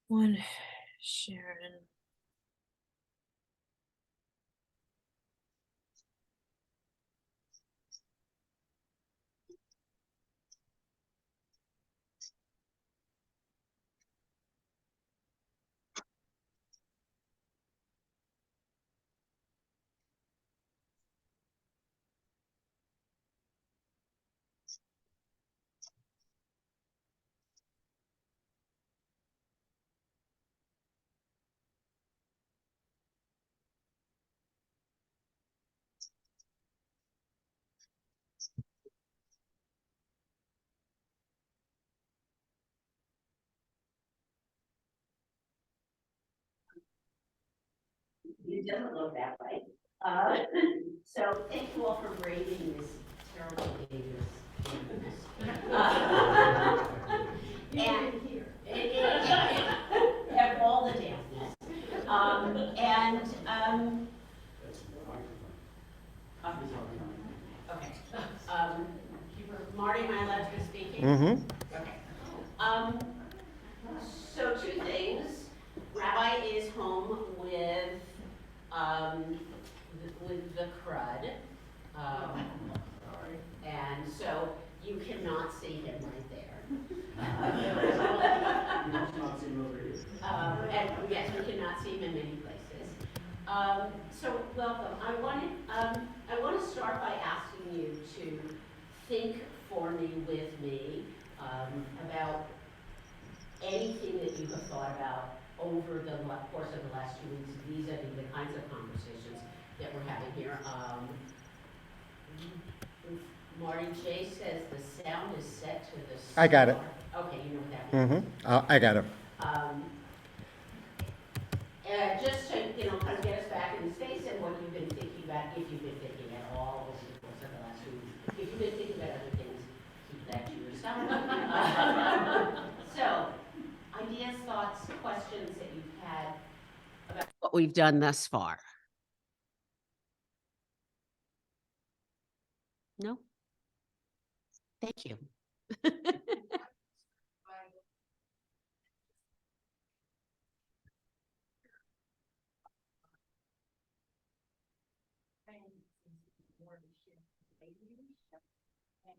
One, Sharon. It doesn't look that way. So thank you all for braving this terrible behavior. And of all the dampness. Okay. Marty, am I allowed to be speaking? Mm-hmm. Okay. So two things. Rabbi is home with the crud. And so you cannot see him right there. And yes, we cannot see him in many places. So welcome. I want to start by asking you to think for me, with me, about anything that you have thought about over the course of the last 2 weeks, vis-a-vis the kinds of conversations that we're having here. Marty J says the sound is set to the star. I got it. Okay, you know what that means. I got it. Just to, kind of get us back in the space and what you've been thinking about, if you've been thinking at all over the course of the last 2 weeks. If you've been thinking about other things, keep that to yourself. So, ideas, thoughts, questions that you've had about what we've done thus far? No? Thank you. And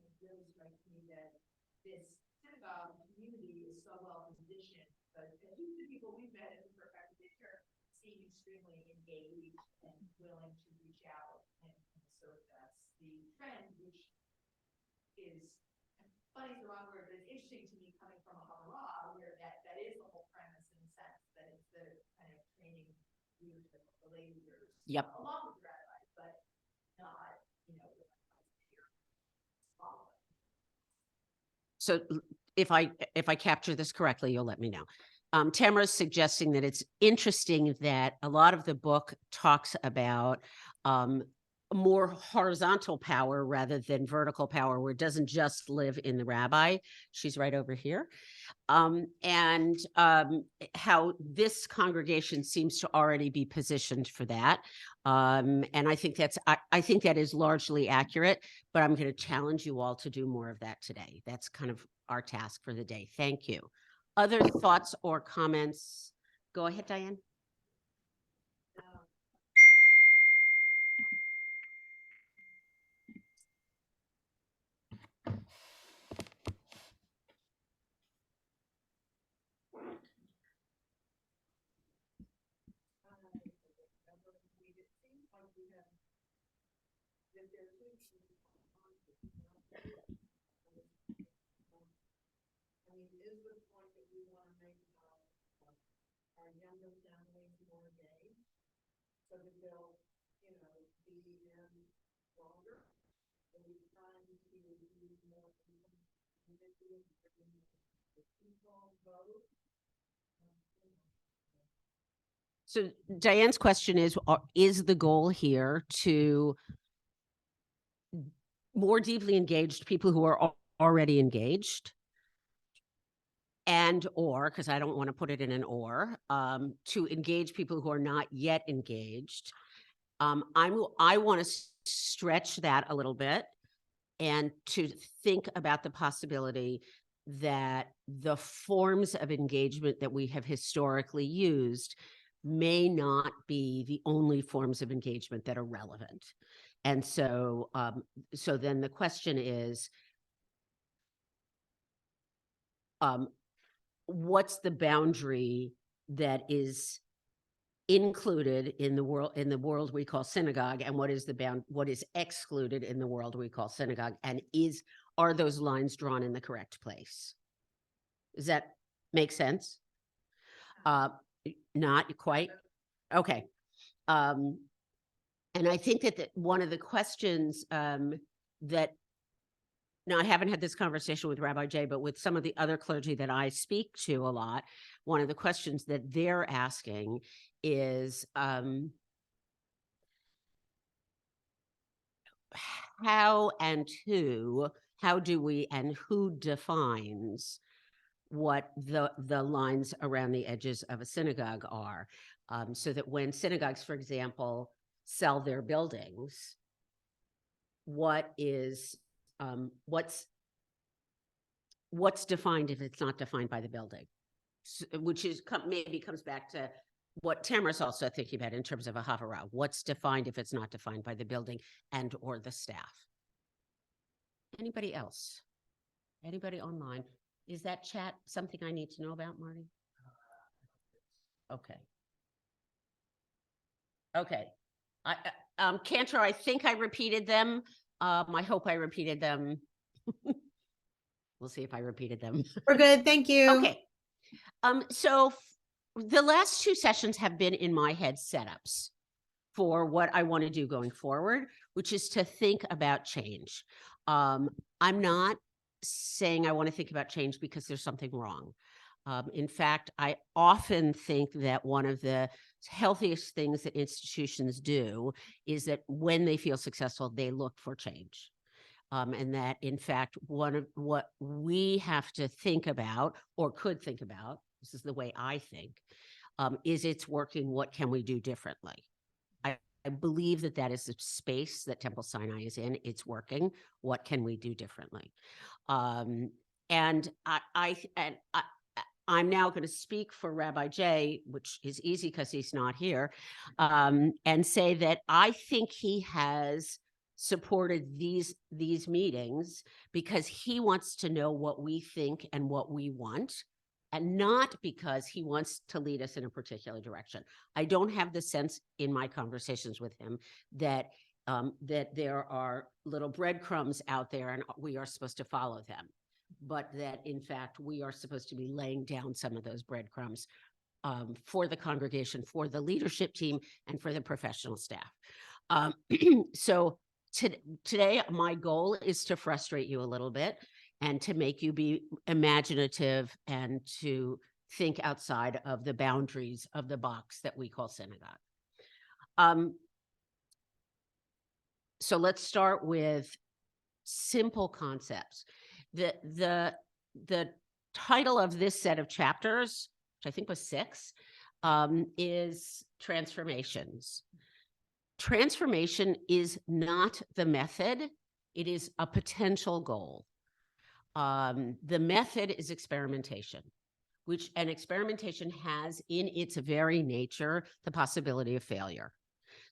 it really strikes me that this synagogue community is so well positioned, but at least the people we've met in the perfect picture seem extremely engaged and willing to reach out. And so that's the trend, which is, funny is the wrong word, but it's interesting to me coming from a Havurah, where that is the whole premise in the sense that it's the kind of training leadership of the lay leaders. Yep. Along with the rabbis, but not, So if I capture this correctly, you'll let me know. Tamara's suggesting that it's interesting that a lot of the book talks about more horizontal power rather than vertical power, where it doesn't just live in the rabbi. She's right over here. And how this congregation seems to already be positioned for that. And I think I think that is largely accurate, but I'm going to challenge you all to do more of that today. That's kind of our task for the day. Thank you. Other thoughts or comments? Go ahead, Diane. Is the point that we want to make our younger families more engaged so that they'll, be in longer? Are we trying to use more So Diane's question is the goal here to more deeply engaged people who are already engaged? And or, because I don't want to put it in an or, to engage people who are not yet engaged. I want to stretch that a little bit and to think about the possibility that the forms of engagement that we have historically used may not be the only forms of engagement that are relevant. And so, so then the question is, what's the boundary that is included in the world we call synagogue, and what is excluded in the world we call synagogue, and are those lines drawn in the correct place? Does that make sense? Not quite. Okay. And I think that one of the questions that now, I haven't had this conversation with Rabbi Jay, but with some of the other clergy that I speak to a lot, one of the questions that they're asking is how do we and who defines what the lines around the edges of a synagogue are, so that when synagogues, for example, sell their buildings, what's defined if it's not defined by the building, which is maybe comes back to what Tamara's also thinking about in terms of a havara. What's defined if it's not defined by the building and or the staff? Anybody else? Anybody online? Is that chat something I need to know about, Marty? Okay. Okay. Cantor, I think I repeated them. I hope I repeated them. We'll see if I repeated them. We're good. Thank you. Okay. So the last two sessions have been in my head setups for what I want to do going forward, which is to think about change. I'm not saying I want to think about change because there's something wrong. In fact, I often think that one of the healthiest things that institutions do is that when they feel successful, they look for change. And that, in fact, one of what we have to think about, or could think about, this is the way I think, is it's working, what can we do differently? I believe that is the space that Temple Sinai is in. It's working. What can we do differently? And I'm now going to speak for Rabbi Jay, which is easy because he's not here, and say that I think he has supported these meetings because he wants to know what we think and what we want, and not because he wants to lead us in a particular direction. I don't have the sense in my conversations with him that that there are little breadcrumbs out there and we are supposed to follow them, but that in fact we are supposed to be laying down some of those breadcrumbs for the congregation, for the leadership team, and for the professional staff. So today, my goal is to frustrate you a little bit and to make you be imaginative and to think outside of the boundaries of the box that we call synagogue. So let's start with simple concepts. The title of this set of chapters, which I think was 6, is Transformations. Transformation is not the method, it is a potential goal. The method is experimentation, and experimentation has in its very nature the possibility of failure.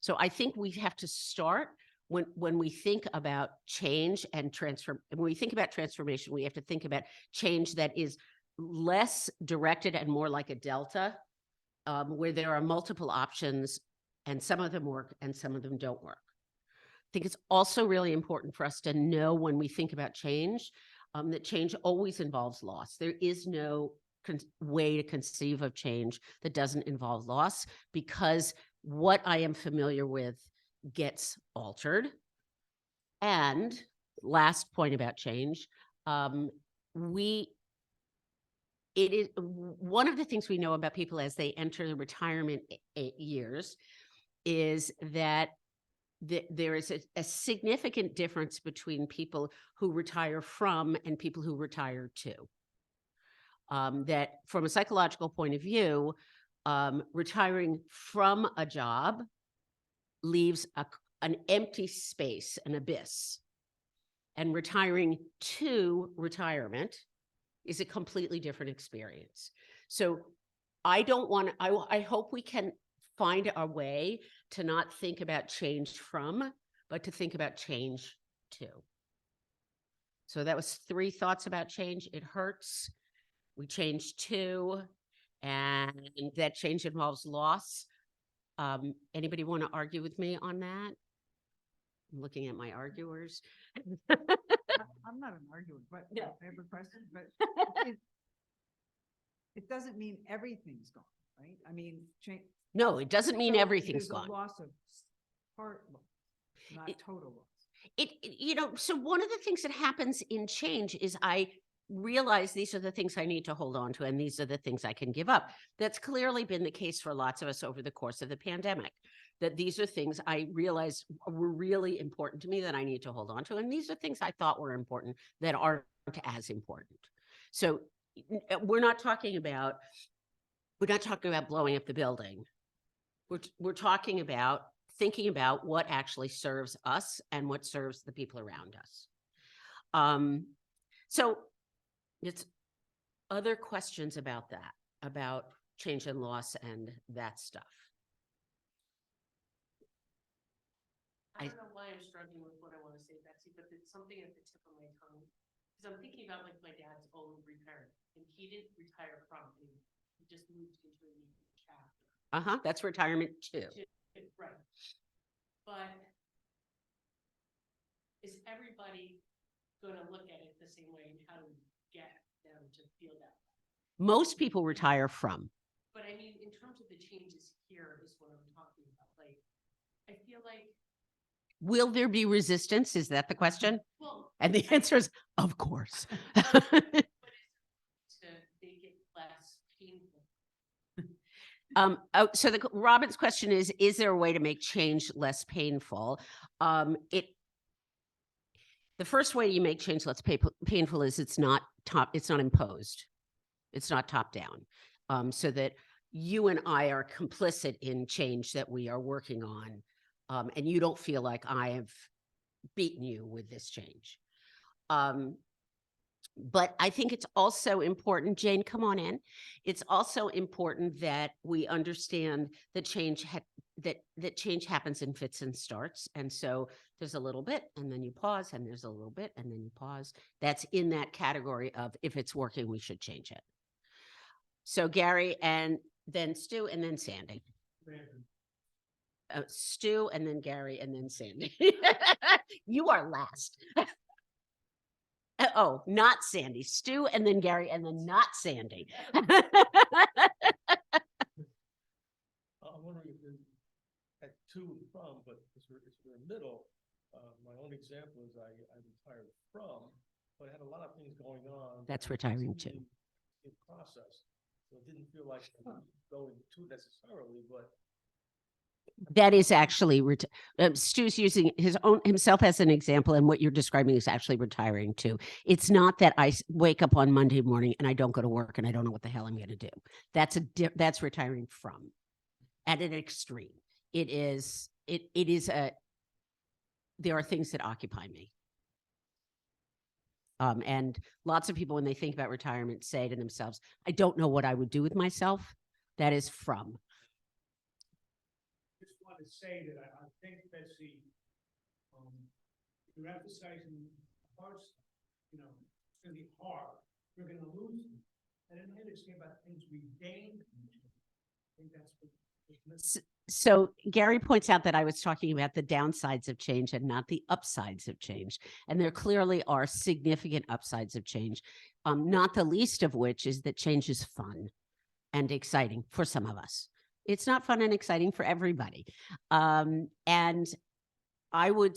So I think we have to start when we think about change and when we think about transformation, we have to think about change that is less directed and more like a delta, where there are multiple options and some of them work and some of them don't work. I think it's also really important for us to know when we think about change, that change always involves loss. There is no way to conceive of change that doesn't involve loss, because what I am familiar with gets altered. And last point about change, it is one of the things we know about people as they enter the retirement years is that there is a significant difference between people who retire from and people who retire to. That from a psychological point of view, retiring from a job leaves an empty space, an abyss. And retiring to retirement is a completely different experience. So I don't want to, I hope we can find a way to not think about change from, but to think about change to. So that was 3 thoughts about change. It hurts. We changed to, and that change involves loss. Anybody want to argue with me on that? I'm looking at my arguers. I'm not an arguer, but Yeah. I have a question, but it doesn't mean everything's gone, right? I mean, change. No, it doesn't mean everything's There's a gone. loss of part loss, not It- total loss. So one of the things that happens in change is I realize these are the things I need to hold on to, and these are the things I can give up. That's clearly been the case for lots of us over the course of the pandemic, that these are things I realized were really important to me that I need to hold on to. And these are things I thought were important that aren't as important. So we're not talking about blowing up the building. We're talking about thinking about what actually serves us and what serves the people around us. So it's other questions about that, about change and loss and that stuff. I don't know why I'm struggling with what I want to say, Betsy, but it's something at the tip of my tongue. Because I'm thinking about like my dad's own retirement, and he didn't retire from, he just moved into a new chapter. That's retirement too. Right. But is everybody gonna look at it the same way, and how do we get them to feel that way? Most people retire from. But I mean, in terms of the changes here is what I'm talking about, like, I feel like, Will there be resistance? Is that the question? well, And the answer is, of course. what is it to make it less painful? So Robin's question is there a way to make change less painful? The first way you make change less painful is it's not imposed. It's not top down. So that you and I are complicit in change that we are working on. And you don't feel like I have beaten you with this change. But I think it's also important, Jane, come on in. It's also important that we understand that change that change happens in fits and starts. And so there's a little bit and then you pause, and there's a little bit and then you pause. That's in that category of if it's working, we should change it. So Gary, and then Stu, and then Sandy. Stu, and then Gary, and then Sandy. You are last. Oh, not Sandy. Stu, and then Gary, and then not Sandy. I'm wondering if there's at to and from, but if we're in the middle, my own example is I retired from, but I had a lot of things going on. That's retiring too. In process, so it didn't feel like I was going to necessarily, but That is actually, Stu's using himself as an example, and what you're describing is actually retiring too. It's not that I wake up on Monday morning and I don't go to work and I don't know what the hell I'm going to do. That's retiring from, at an extreme. There are things that occupy me. And lots of people, when they think about retirement, say to themselves, I don't know what I would do with myself. That is from. Just want to say that I think, Betsy, you're emphasizing hard stuff. You know, it's going to be hard. You're going to lose them. And in the end, it's about things we gain. I think that's what. So Gary points out that I was talking about the downsides of change and not the upsides of change. And there clearly are significant upsides of change, not the least of which is that change is fun and exciting for some of us. It's not fun and exciting for everybody. And I would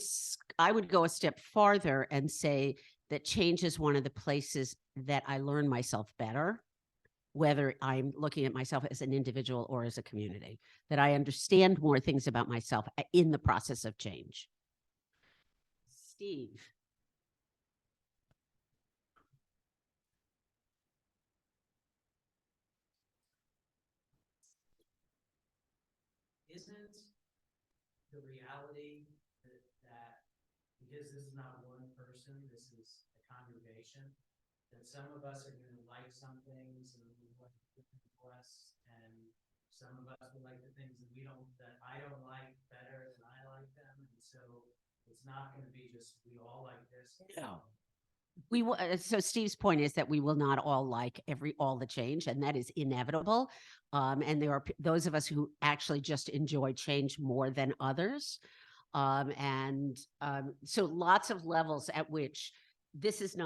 go a step farther and say that change is one of the places that I learn myself better, whether I'm looking at myself as an individual or as a community, that I understand more things about myself in the process of change. Steve. Isn't the reality that because this is not one person, this is a congregation, that some of us are gonna like some things and we like different less, and some of us will like the things that I don't like better than I like them, and so it's not gonna be just, we all like this. No. We will, so Steve's point is that we will not all like all the change, and that is inevitable. And there are those of us who actually just enjoy change more than others. So lots of levels at which this is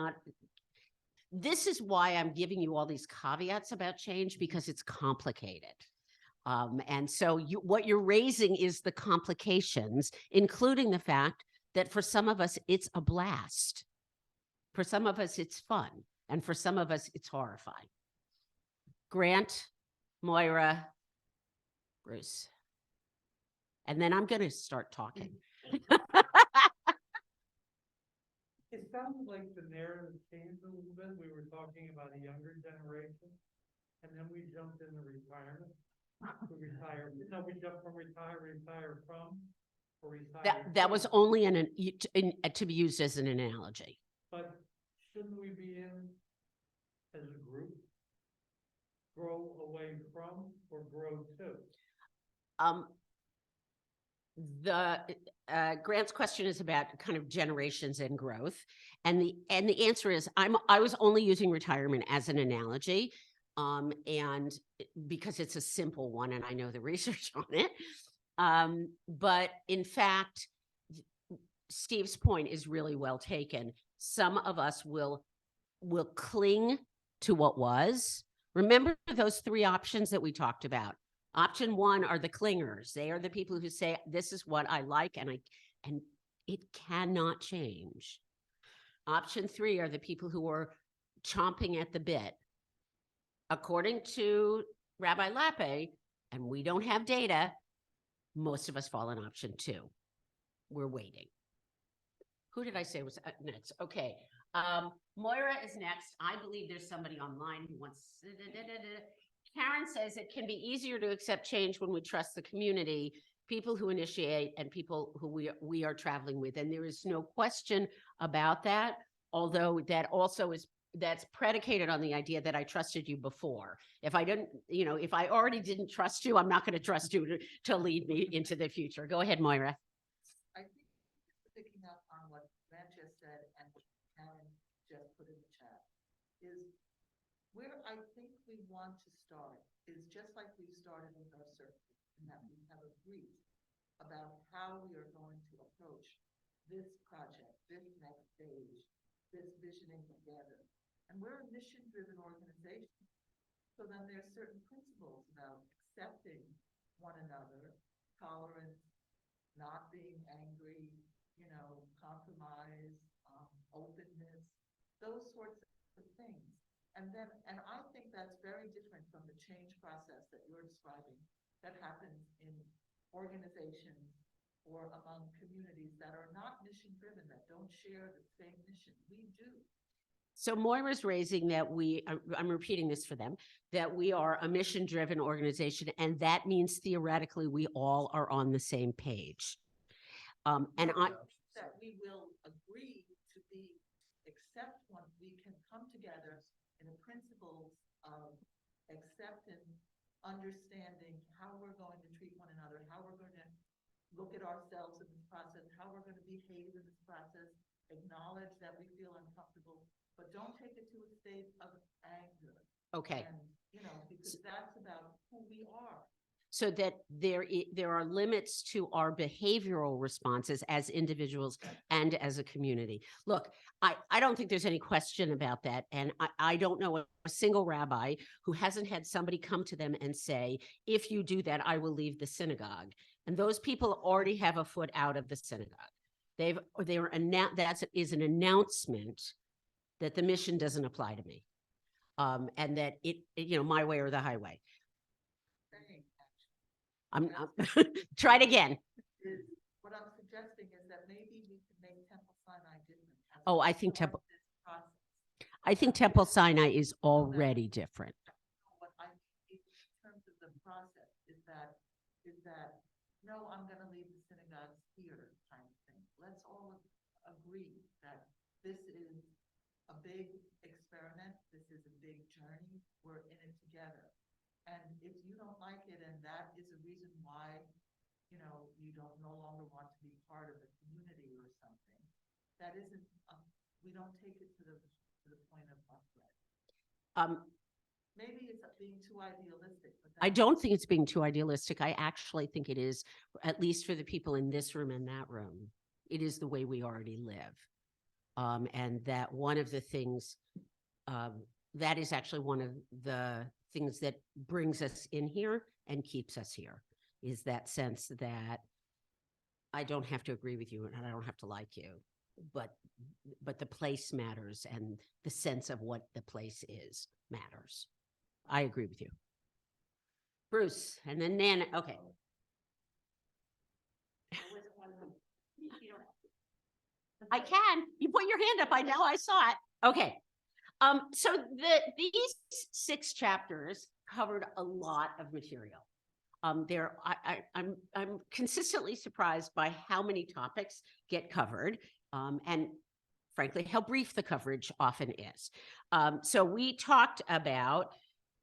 why I'm giving you all these caveats about change, because it's complicated. And so what you're raising is the complications, including the fact that for some of us, it's a blast. For some of us, it's fun. And for some of us, it's horrifying. Grant, Moira, Bruce. And then I'm going to start talking. It sounds like the narrative changed a little bit. We were talking about a younger generation, and then we jumped into retirement. We jumped from retire from, or retire. That was only to be used as an analogy. But shouldn't we be in, as a group, grow away from or grow to? Grant's question is about kind of generations and growth. And the answer is I was only using retirement as an analogy. And because it's a simple one and I know the research on it. But in fact, Steve's point is really well taken. Some of us will cling to what was. Remember those three options that we talked about. Option one are the clingers. They are the people who say, this is what I like and it cannot change. Option three are the people who are chomping at the bit. According to Rabbi Lappe, and we don't have data, most of us fall in option two. We're waiting. Who did I say was next? Okay. Moira is next. I believe there's somebody online who wants. Karen says it can be easier to accept change when we trust the community, people who initiate and people who we are traveling with. And there is no question about that, although that also that's predicated on the idea that I trusted you before. If I didn't, if I already didn't trust you, I'm not going to trust you to lead me into the future. Go ahead, Moira. I think picking up on what Matt just said and what Karen just put in the chat is where I think we want to start is just like we started with our circle, and that we have agreed about how we are going to approach this project, this next stage, this visioning together. And we're a mission-driven organization. So then there's certain principles about accepting one another, tolerance, not being angry, compromise, openness, those sorts of things. And I think that's very different from the change process that you're describing that happens in organizations or among communities that are not mission-driven, that don't share the same mission. We do. So Moira's raising that I'm repeating this for them, that we are a mission-driven organization, and that means theoretically we all are on the same page. That we will agree to accept one, we can come together in the principles of acceptance, understanding how we're going to treat one another, how we're going to look at ourselves in this process, how we're going to behave in this process, acknowledge that we feel uncomfortable, but don't take it to a state of anger. Okay. And, because that's about who we are. So that there are limits to our behavioral responses as individuals and as a community. Look, I don't think there's any question about that. And I don't know a single rabbi who hasn't had somebody come to them and say, if you do that, I will leave the synagogue. And those people already have a foot out of the synagogue. That is an announcement that the mission doesn't apply to me. And that my way or the highway. Saying, actually, Try it again. is, what I'm suggesting is that maybe we could make Temple Sinai different. as Oh, I we think start Temple- this process. I think Temple Sinai is already different. What I think in terms of the process is that, no, I'm gonna leave the synagogues here kind of thing. Let's all agree that this is a big experiment, this is a big journey, we're in it together. And if you don't like it, and that is a reason why, you don't no longer want to be part of the community or something, that isn't, we don't take it to the point of upgrade. Maybe it's being too idealistic, but I that's- don't think it's being too idealistic. I actually think it is, at least for the people in this room and that room, it is the way we already live. And that one of the things, that is actually one of the things that brings us in here and keeps us here, is that sense that I don't have to agree with you and I don't have to like you, but the place matters and the sense of what the place is matters. I agree with you. Bruce, and then Nana, okay. I can. You put your hand up. I know. I saw it. Okay. So these 6 chapters covered a lot of material. I'm consistently surprised by how many topics get covered, and frankly, how brief the coverage often is. So we talked about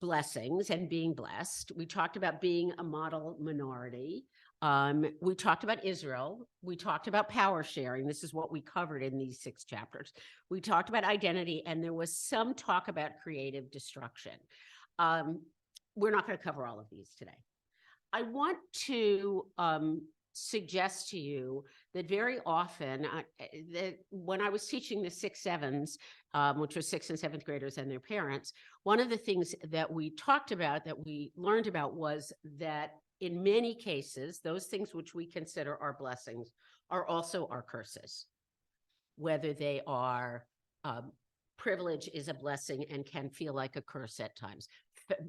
blessings and being blessed. We talked about being a model minority. We talked about Israel. We talked about power sharing. This is what we covered in these 6 chapters. We talked about identity, and there was some talk about creative destruction. We're not going to cover all of these today. I want to suggest to you that very often, that when I was teaching the 6-7s, which was 6th and 7th graders and their parents, one of the things that we talked about, that we learned about, was that in many cases, those things which we consider our blessings are also our curses. Whether they are, privilege is a blessing and can feel like a curse at times.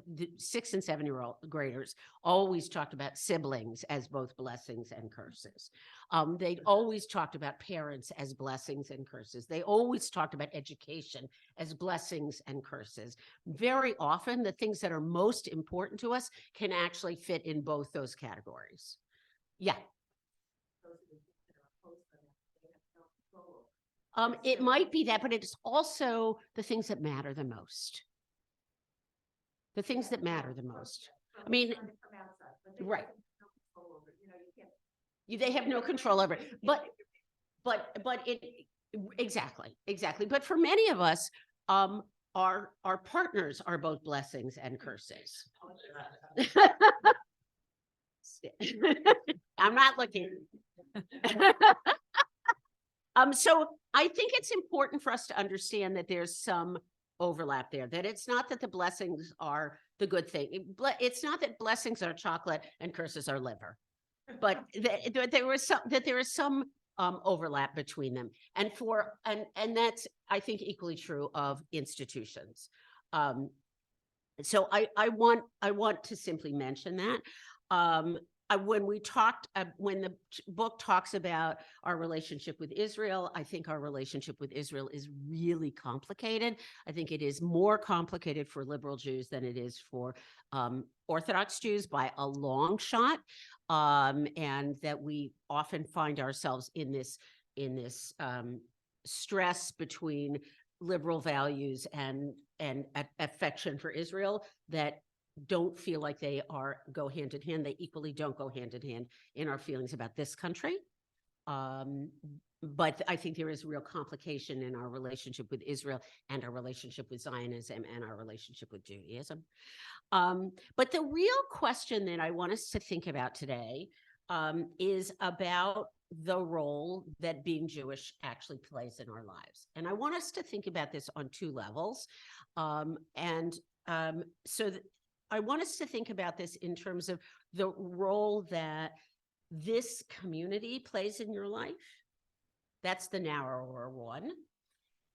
The 6 and 7-year-old graders always talked about siblings as both blessings and curses. They always talked about parents as blessings and curses. They always talked about education as blessings and curses. Very often, the things that are most important to us can actually fit in both those categories. Yeah. those are the things that are opposed to them, they have no control over. It might be that, but it's also the things that matter the most. The things that matter the most. I mean, From outside, but they right. have no control over it. You can't. They have no control over it, but it, exactly. But for many of us, our partners are both blessings and curses. I'm not looking. So I think it's important for us to understand that there's some overlap there, that it's not that the blessings are the good thing. It's not that blessings are chocolate and curses are liver, but there is some overlap between them. And that's, I think, equally true of institutions. So I want to simply mention that. When the book talks about our relationship with Israel, I think our relationship with Israel is really complicated. I think it is more complicated for liberal Jews than it is for Orthodox Jews by a long shot, and that we often find ourselves in this stress between liberal values and affection for Israel that don't feel like they go hand in hand. They equally don't go hand in hand in our feelings about this country. But I think there is real complication in our relationship with Israel and our relationship with Zionism and our relationship with Judaism. But the real question that I want us to think about today is about the role that being Jewish actually plays in our lives. And I want us to think about this on 2 levels. I want us to think about this in terms of the role that this community plays in your life. That's the narrower one.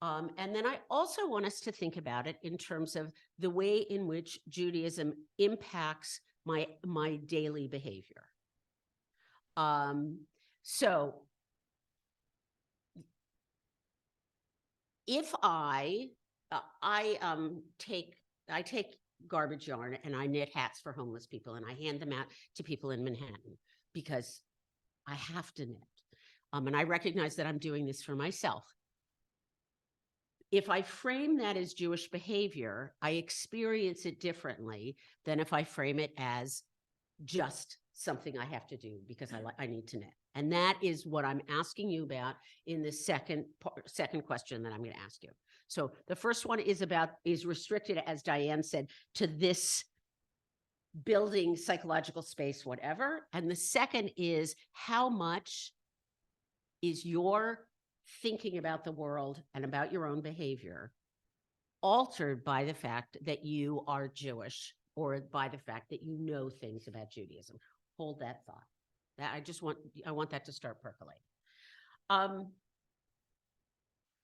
And then I also want us to think about it in terms of the way in which Judaism impacts my daily behavior. So if I take garbage yarn and I knit hats for homeless people and I hand them out to people in Manhattan because I have to knit. And I recognize that I'm doing this for myself. If I frame that as Jewish behavior, I experience it differently than if I frame it as just something I have to do because I need to knit. And that is what I'm asking you about in the second question that I'm going to ask you. So the first one is restricted, as Diane said, to this building, psychological space, whatever. And the second is, how much is your thinking about the world and about your own behavior altered by the fact that you are Jewish or by the fact that you know things about Judaism? Hold that thought. That I want that to start percolating.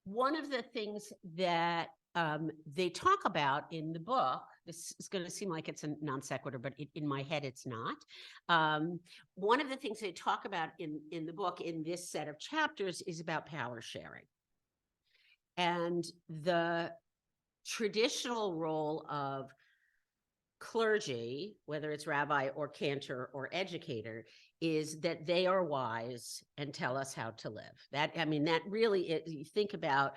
One of the things that they talk about in the book, this is going to seem like it's a non sequitur, but in my head, it's not. One of the things they talk about in the book, in this set of chapters, is about power sharing. And the traditional role of clergy, whether it's rabbi or cantor or educator, is that they are wise and tell us how to live. That really, you think about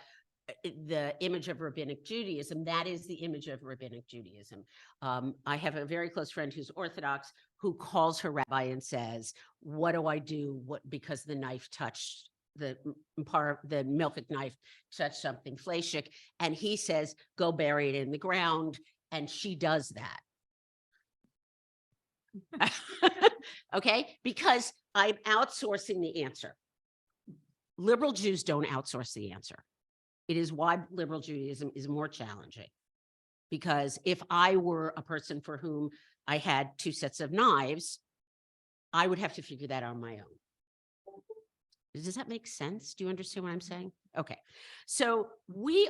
the image of rabbinic Judaism, that is the image of rabbinic Judaism. I have a very close friend who's Orthodox who calls her rabbi and says, what do I do? Because the knife touched the milchik knife touched something fleishik. And he says, go bury it in the ground. And she does that. Okay, because I'm outsourcing the answer. Liberal Jews don't outsource the answer. It is why liberal Judaism is more challenging. Because if I were a person for whom I had 2 sets of knives, I would have to figure that out on my own. Does that make sense? Do you understand what I'm saying? Okay. So we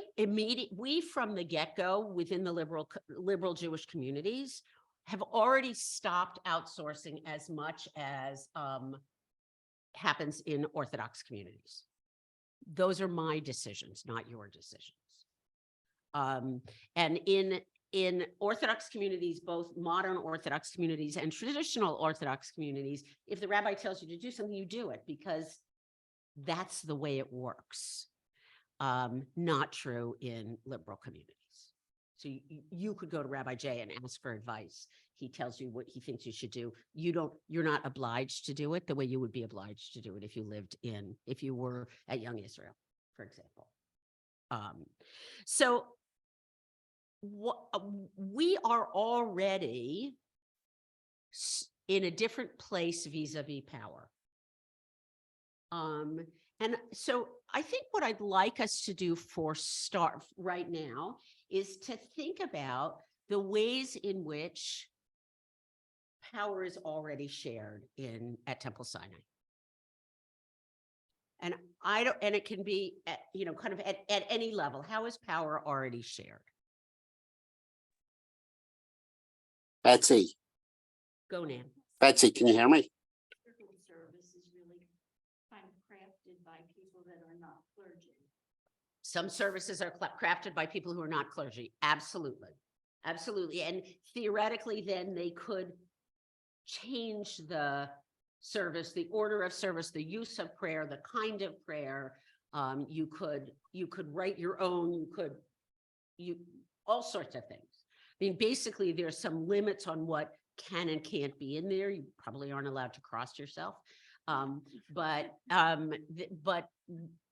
from the get-go within the liberal Jewish communities have already stopped outsourcing as much as happens in Orthodox communities. Those are my decisions, not your decisions. And in Orthodox communities, both modern Orthodox communities and traditional Orthodox communities, if the rabbi tells you to do something, you do it because that's the way it works. Not true in liberal communities. So you could go to Rabbi Jay and ask for advice. He tells you what he thinks you should do. You're not obliged to do it the way you would be obliged to do it if you were at Young Israel, for example. So we are already in a different place vis-a-vis power. And so I think what I'd like us to do for start right now is to think about the ways in which power is already shared at Temple Sinai. And it can be at, kind of at any level. How is power already shared? Betsy, Go, Nan. Betsy, can you hear me? Civil service is really kind of crafted by people that are not clergy. Some services are crafted by people who are not clergy. Absolutely. Absolutely. And theoretically, then they could change the service, the order of service, the use of prayer, the kind of prayer. You could write your own, all sorts of things. I mean, basically, there's some limits on what can and can't be in there. You probably aren't allowed to cross yourself. But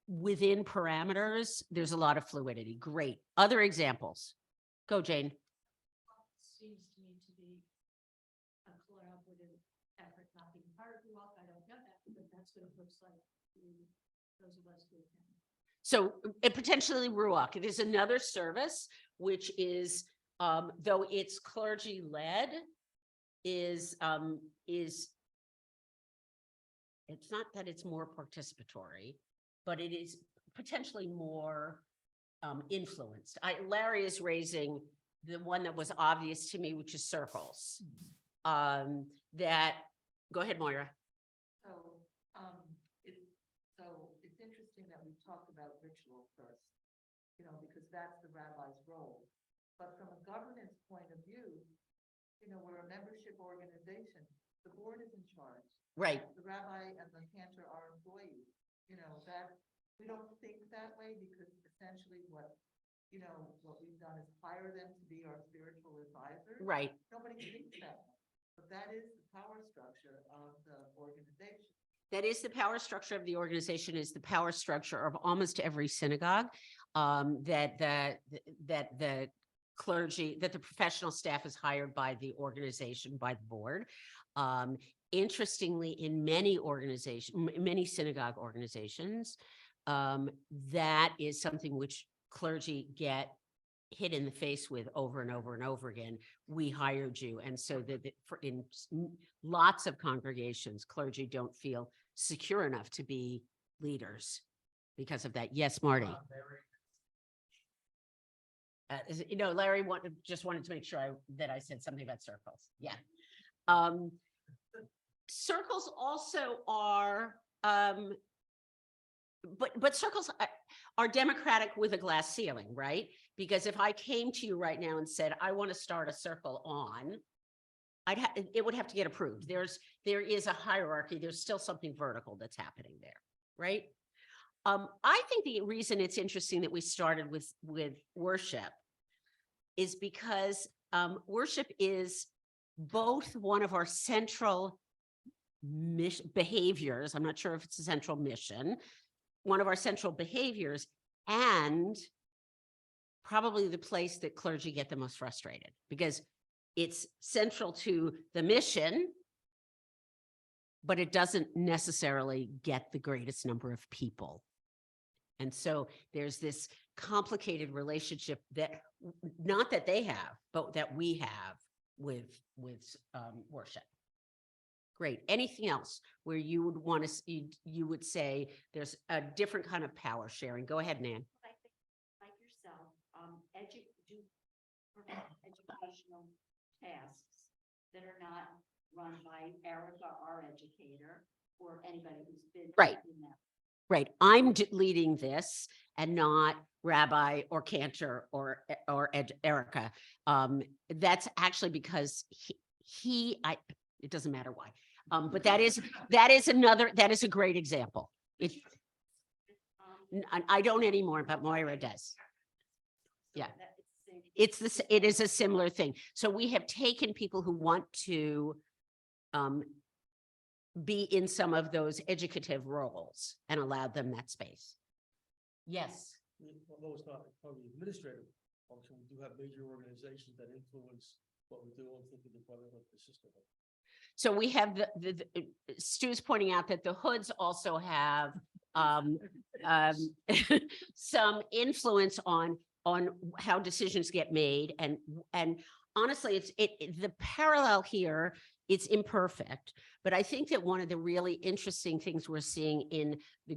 within parameters, there's a lot of fluidity. Great. Other examples. Go, Jane. Seems to me to be a collaborative effort, not being part of the walk. I don't know that, but that's what it looks like to those of us who attend. So potentially Ruach. There's another service, which is, though it's clergy led, is it's not that it's more participatory, but it is potentially more influenced. Larry is raising the one that was obvious to me, which is circles. That, go ahead, Moira. So, it's interesting that we talked about ritual first, because that's the rabbi's role. But from a governance point of view, we're a membership organization. The board is in charge. Right. The rabbi and the cantor are employees. That, we don't think that way because essentially what we've done is hire them to be our spiritual advisors. Right. Nobody thinks that way, but that is the power structure of the organization. That is the power structure of the organization, is the power structure of almost every synagogue, that the clergy, that the professional staff is hired by the organization, by the board. Interestingly, in many synagogue organizations, that is something which clergy get hit in the face with over and over and over again. We hired you. And so in lots of congregations, clergy don't feel secure enough to be leaders because of that. Yes, Marty. Larry just wanted to make sure that I said something about circles. Yeah. Circles also are, but circles are democratic with a glass ceiling, right? Because if I came to you right now and said, I want to start a circle on, it would have to get approved. There is a hierarchy. There's still something vertical that's happening there, right? I think the reason it's interesting that we started with worship is because worship is both one of our central behaviors. I'm not sure if it's a central mission, one of our central behaviors, and probably the place that clergy get the most frustrated because it's central to the mission, but it doesn't necessarily get the greatest number of people. And so there's this complicated relationship that not that they have, but that we have with worship. Great. Anything else where you would want to, you would say there's a different kind of power sharing? Go ahead, Nan. I think, like yourself, provide educational tasks that are not run by Erica, our educator, or anybody who's been Right. in that. Right. I'm leading this and not Rabbi or Cantor or Erica. That's actually because it doesn't matter why. But that is a great example. I don't anymore, but Moira does. Yeah. It is a similar thing. So we have taken people who want to be in some of those educative roles and allowed them that space. Yes. Although it's not part of the administrative function, we do have major organizations that influence what we do. I'm thinking of the sisterhood. So we have Stu's pointing out that the Hoods also have some influence on how decisions get made, and honestly, the parallel here. It's imperfect, but I think that one of the really interesting things we're seeing in the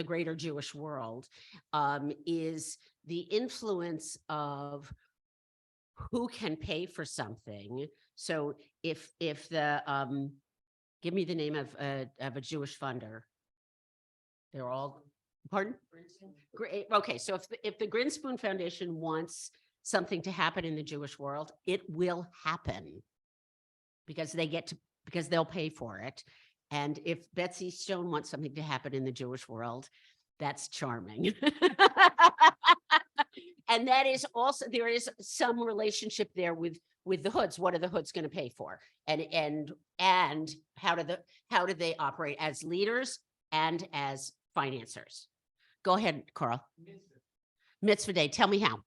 greater Jewish world is the influence of who can pay for something. So if the give me the name of a Jewish funder, they're all pardon. Great. Okay, so if the Grinspoon Foundation wants something to happen in the Jewish world, it will happen. Because they'll pay for it. And if Betsy Stone wants something to happen in the Jewish world, that's charming. And that is also, there is some relationship there with the Hoods. What are the Hoods going to pay for? And how do they operate as leaders and as financiers? Go ahead, Carl. Mitzvah Day. Tell me how.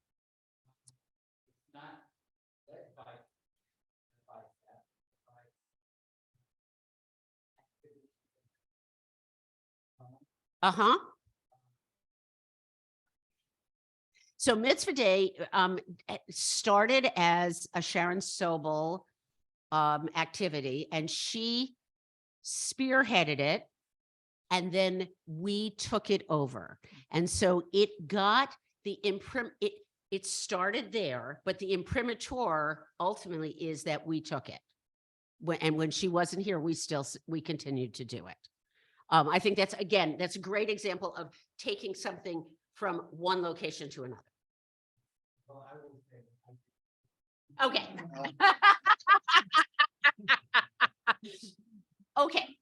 Uh-huh. So Mitzvah Day started as a Sharon Sobel activity, and she spearheaded it and then we took it over. And so it got the it started there, but the imprimatur ultimately is that we took it. When she wasn't here, we continued to do it. I think that's a great example of taking something from one location to another. Well, I will say, Okay. Okay.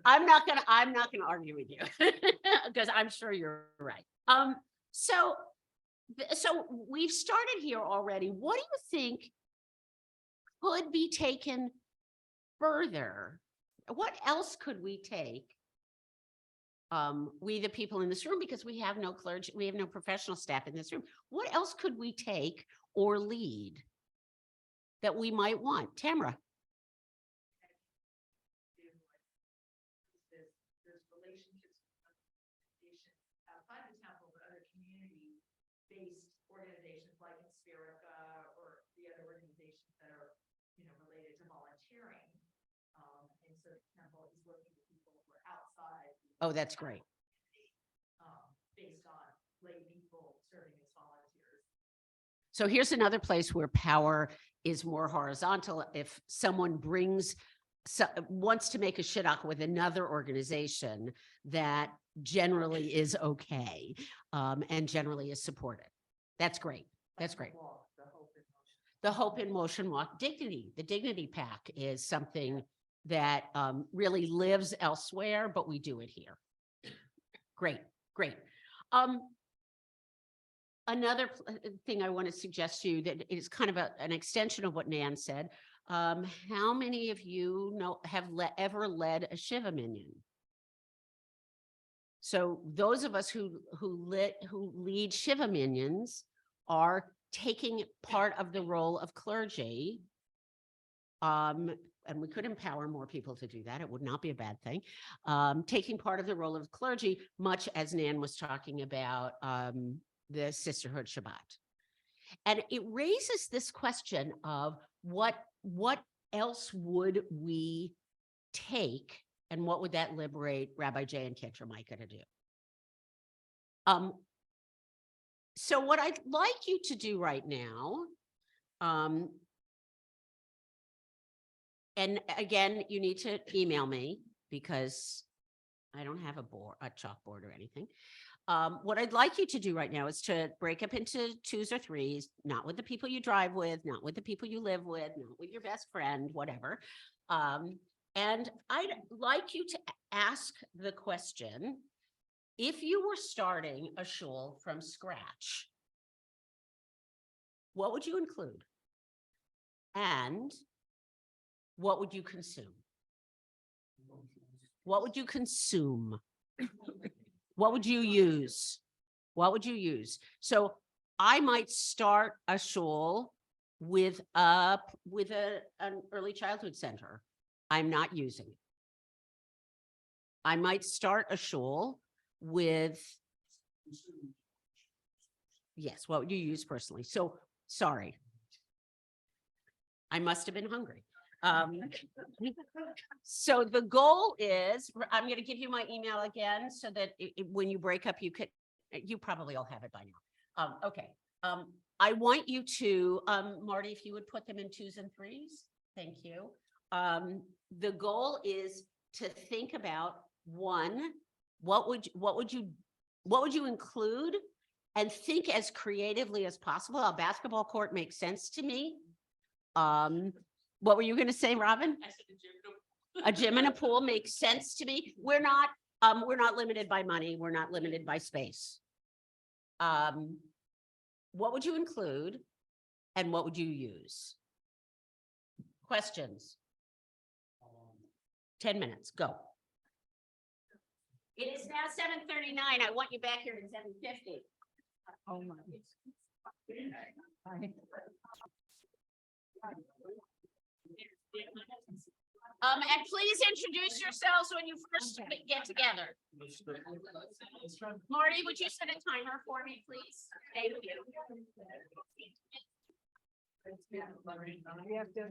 I'm not gonna argue with you because I'm sure you're right. So we've started here already. What do you think could be taken further? What else could we take? We, the people in this room, because we have no clergy, we have no professional staff in this room. What else could we take or lead that we might want? Tamara. There's relationships outside the temple, but other community-based organizations like Inspirica or the other organizations that are, related to volunteering. And so the temple is looking for people who are outside. Oh, that's great. Based on lay people serving as volunteers. So here's another place where power is more horizontal. If someone wants to make a shidduch with another organization, that generally is okay, and generally is supported. That's great. That's great. The Hope in Motion Walk Dignity. The Dignity Pack is something that really lives elsewhere, but we do it here. Great, great. Another thing I want to suggest to you that is kind of an extension of what Nan said. How many of you have ever led a Shiva Minyan? So those of us who lead Shiva Minyans are taking part of the role of clergy. And we could empower more people to do that. It would not be a bad thing. Taking part of the role of clergy, much as Nan was talking about the Sisterhood Shabbat. And it raises this question of what else would we take, and what would that liberate Rabbi Jay and Ketra Micah to do? So what I'd like you to do right now, and again, you need to email me because I don't have a chalkboard or anything. What I'd like you to do right now is to break up into 2s or 3s, not with the people you drive with, not with the people you live with, not with your best friend, whatever. And I'd like you to ask the question, if you were starting a shul from scratch, what would you include? And what would you consume? What would you consume? What would you use? What would you use? So I might start a shul with an early childhood center. I'm not using it. I might start a shul with, yes, what would you use personally? So sorry. I must have been hungry. So the goal is, I'm going to give you my email again so that when you break up, you probably all have it by now. Okay. I want you to, Marty, if you would put them in 2s and 3s. Thank you. The goal is to think about, one, what would you include, and think as creatively as possible. A basketball court makes sense to me. What were you going to say, Robin? I said the gym. A gym and a pool makes sense to me. We're not limited by money. We're not limited by space. What would you include, and what would you use? Questions? 10 minutes, go. It is now 7:39. I want you back here at 7:50. Oh my. And please introduce yourselves when you first get together. Marty, would you set a timer for me, please? Thank you. We have to.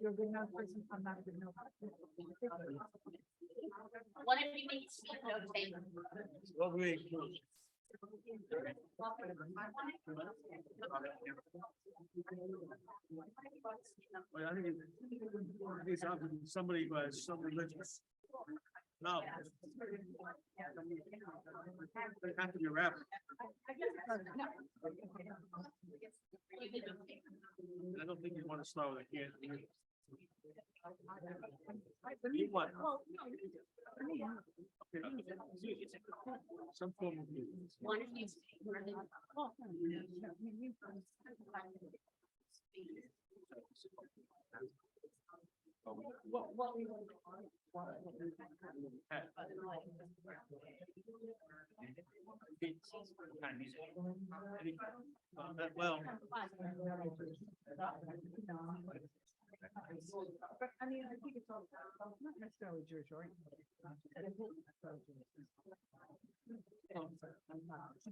You're a good enough person, I'm not a good enough. One of you needs to note taker. Well, I think it's up to somebody who has some religious. No. They have to be a rapper. I don't think you want to start with a kid. You want? Okay. Some form of music. One of you. Well. But I mean, I think it's all, not necessarily Jewish or.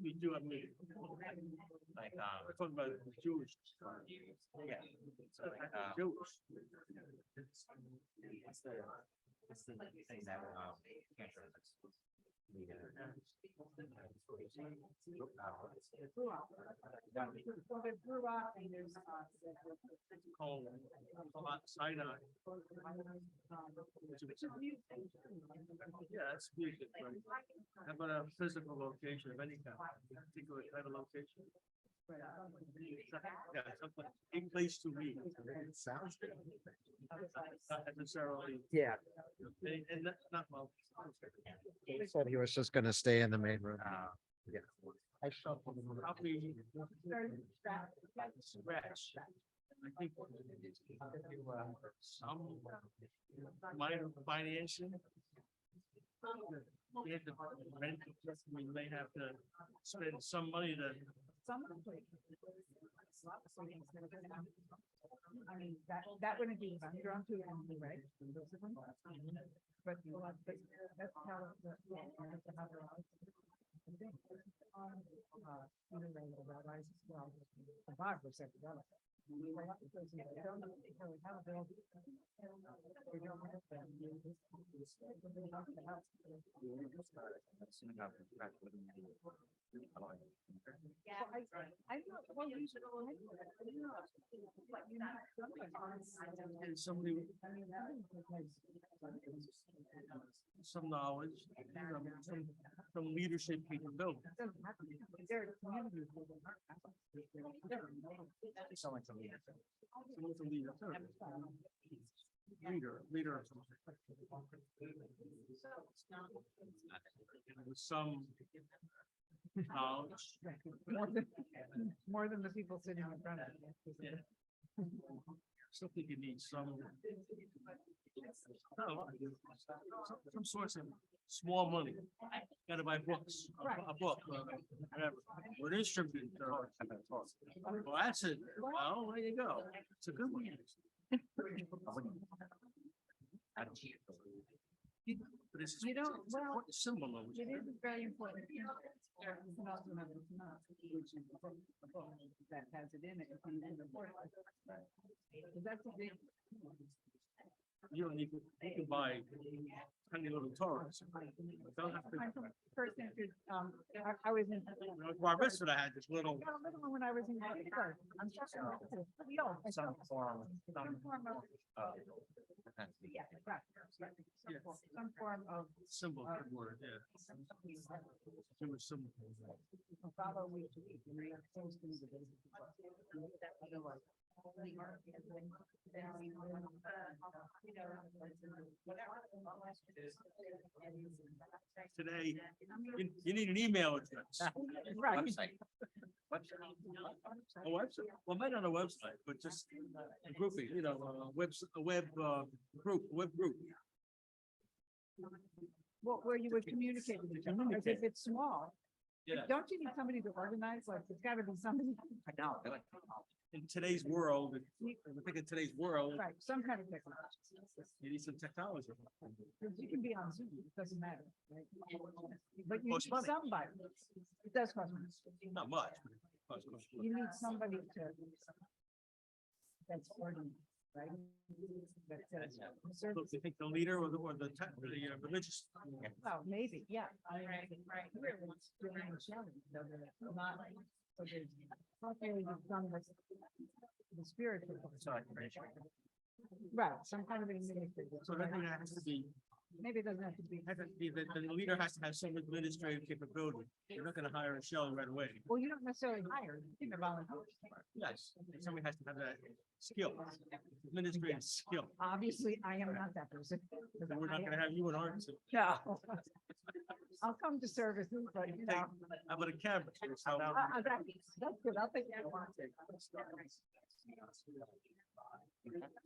We do, I mean. Like, We're talking about Jewish. yeah. So like, Jewish. what's the thing that, cancer is? Well, they grew up and there's, Called Sinai. Yeah, that's music, right? How about a physical location of any kind, particular kind of location? Yeah, something, a place to meet. Sounds good. Not necessarily. Yeah. And that's not well. He said he was just gonna stay in the main room. Yeah. I shuffled them. Probably. Scratch. I think. Some minor financing. We had to rent, we may have to spend some money to. I mean, that wouldn't be drawn to anyway. But that's how. The bar was set together. And somebody. Some knowledge, some leadership capability. Someone to lead. Someone to lead us. Leader. of some sort. With some knowledge. More than the people sitting in front of you. Yeah. Still think you need some. Some source of small money. Gotta buy books, a book, whatever, or an instrument. Well, that's it. Well, there you go. It's a good one. But it's You don't- it's well, important symbol of It it. is very important. You can also have it's not, which is a book that has it in it. If you can afford it. Because that's a big. You don't need, you can buy tiny little toys. Don't have to. I'm from First Century, I was in. Bar mitzvah, I had this little. Yeah, little one when I was in. I'm just. Some form. Some form of, yeah, right. Some form of. Symbol, good word, yeah. Jewish symbol. Follow me to eat, and they are supposed to be the basic. Otherwise. Today, you need an email address. Right. A website, well, not on a website, but just a grouping, a web group. Well, where you would communicate with each other, because if it's small, Yeah, don't you need somebody to organize, like, it's gotta be somebody, I know. in today's world, I think in today's world, right, some kind of technology. you need some technology. Because you can be on Zoom, it doesn't matter, right? But you Costs need money. somebody, it does cost money. Not much, You need somebody to. That's ordinary, right? That says, So you think the leader or the religious? well, maybe, yeah. Right. So there's not really done the spiritual. Right, some kind of administrative. So that thing has to be, Maybe it doesn't have to be. the leader has to have some administrative capability. You're not gonna hire a shell right away. Well, you don't necessarily hire, you can volunteer. Yes, somebody has to have that skill, administrative skill. Obviously, I am not that person. So we're not gonna have you in art. No. I'll come to services, but you know. How about a camera? That's good, I'll take that one.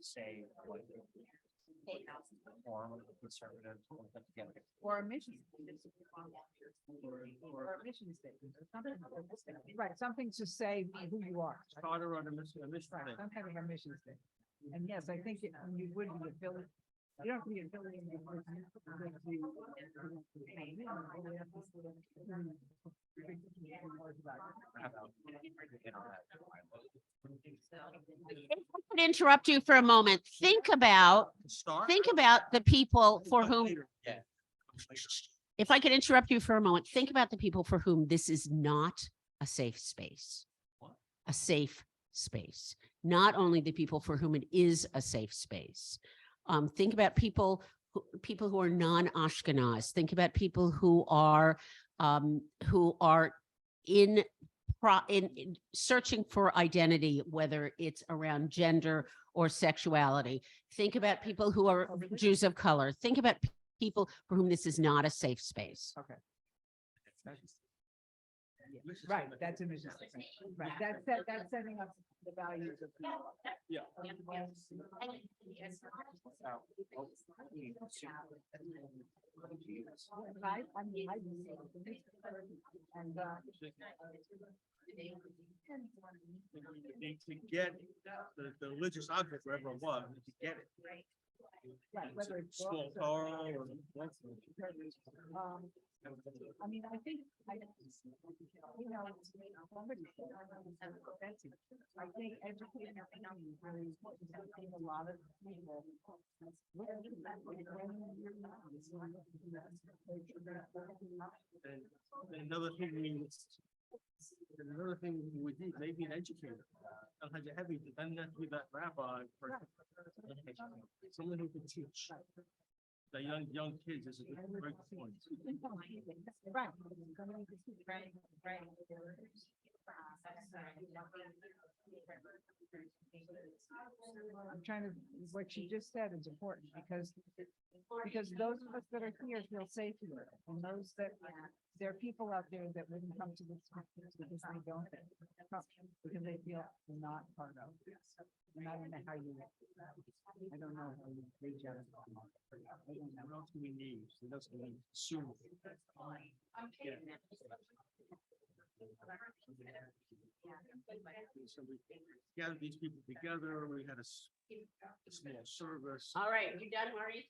Say. Form of conservative. Or a mission. Or a mission statement, or something. Right, something to say who you are. Charter on a mission. Right, some kind of a mission statement. And yes, I think you would be affiliated. You don't have to be affiliated with If I could interrupt you for a moment, think about the people for whom, if I could interrupt you for a moment, think about the people for whom this is not a safe space. A safe space, not only the people for whom it is a safe space. Think about people who are non-Ashkenaz. Think about people who are in searching for identity, whether it's around gender or sexuality. Think about people who are Jews of color. Think about people for whom this is not a safe space. Okay. Right, that's a mission statement. Right, that's setting up the values of. Yeah. Right, I mean, and, To get the religious object wherever it was, to get it. right, whether it's. Small books car or- or. I mean, I think, you know, somebody said, Betsy, I think educating our family is really important. I think a lot of people. And another thing we need, maybe an educator. Don't have to heavy, doesn't have to be that rabbi. Someone who can teach. The young kids is a great point. Right. I'm trying to, what you just said is important because those of us that are here feel safe here. And those that, there are people out there that wouldn't come to this because they don't, because they feel not part of. And I don't know how you, I don't know how you reach out. What else do we need? What else do we need? Soon. So we gathered these people together. We had a small service. All right, you done, Maurice?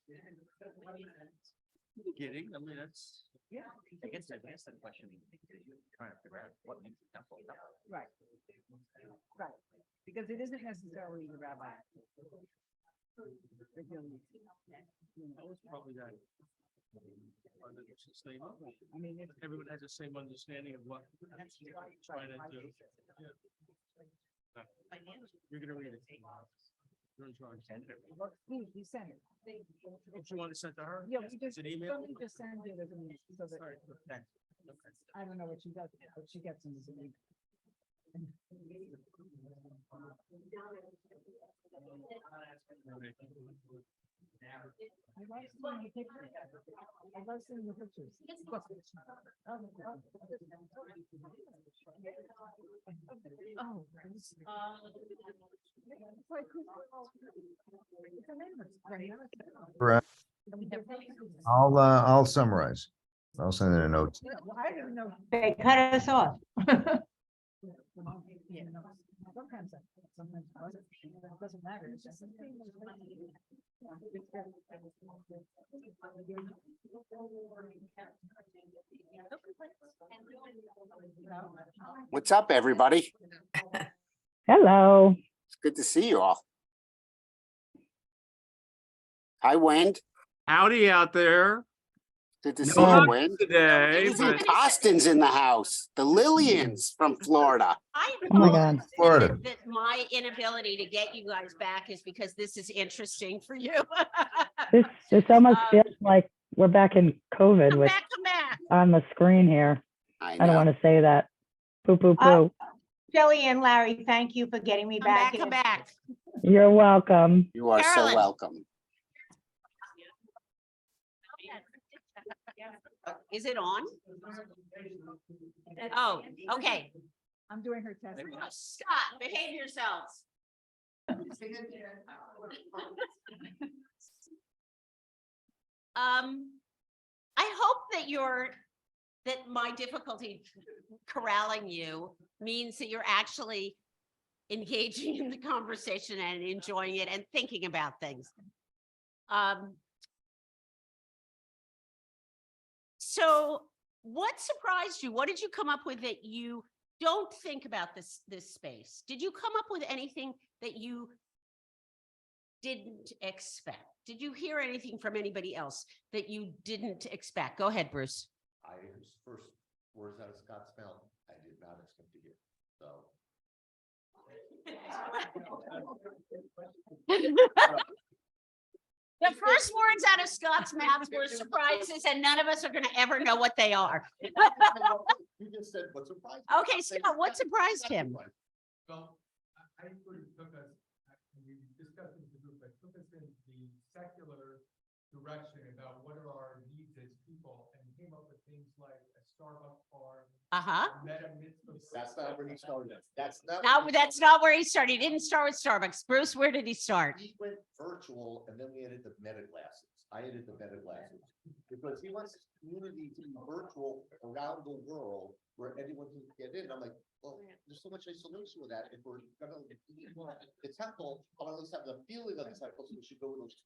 Kidding. I mean, that's. Yeah. I guess the question, trying to figure out what makes the temple. Right. Right, because it isn't necessarily the rabbi. It's probably that. I mean, if. Everyone has the same understanding of what trying to do. You're gonna read it. You're in charge. Well, Steve, you send it. If you want to send to her? Yeah, we just, Is it email? somebody just send it as a, so that, Sorry, thanks. I don't know what she does, but she gets them as a link. I love seeing the pictures. I love seeing the pictures. Oh. Correct. I'll summarize. I'll send in a note. I didn't know. They cut us off. Yeah. Sometimes Doesn't matter. What's up, everybody? Hello. It's good to see you all. Hi, Wend. Howdy out there. Good to No see you, hugs Wend. today, Susan but Costin's in the house. The Lillians from Florida. I Oh my God. Florida. that my inability to get you guys back is because this is interesting for you. This almost feels like we're back in COVID Come with back, come back. on the screen here. I I don't know. want to say that. Poo, poo, poo. Kelly and Larry, thank you for getting me Come back, back. come back. You're welcome. You are Carolyn. so welcome. Is it on? Oh, okay. I'm doing her test. Scott, behave yourselves. I hope that my difficulty corralling you means that you're actually engaging in the conversation and enjoying it and thinking about things. So what surprised you? What did you come up with that you don't think about this space? Did you come up with anything that you didn't expect? Did you hear anything from anybody else that you didn't expect? Go ahead, Bruce. I was first words out of Scott's mouth. I did not expect to hear. So The first words out of Scott's mouth were surprises, and none of us are going to ever know what they are. you just said what surprised me. Okay, Scott, what surprised him? Well, I sort of took us, and we discussed it with the group, but took us in the secular direction about what are our needs as people, and came up with things like a Starbucks bar, Uh-huh. meta mitzvah. That's not where he started. That's not. No, that's not where he started. He didn't start with Starbucks. Bruce, where did he start? He went virtual and then we added the meta glasses. I added the meta glasses because he wants his community to be virtual around the world where anyone can get in. I'm like, well, there's so much isolation with that. If we're gonna, the temple, I want to at least have the feeling of the temple, so we should go with those,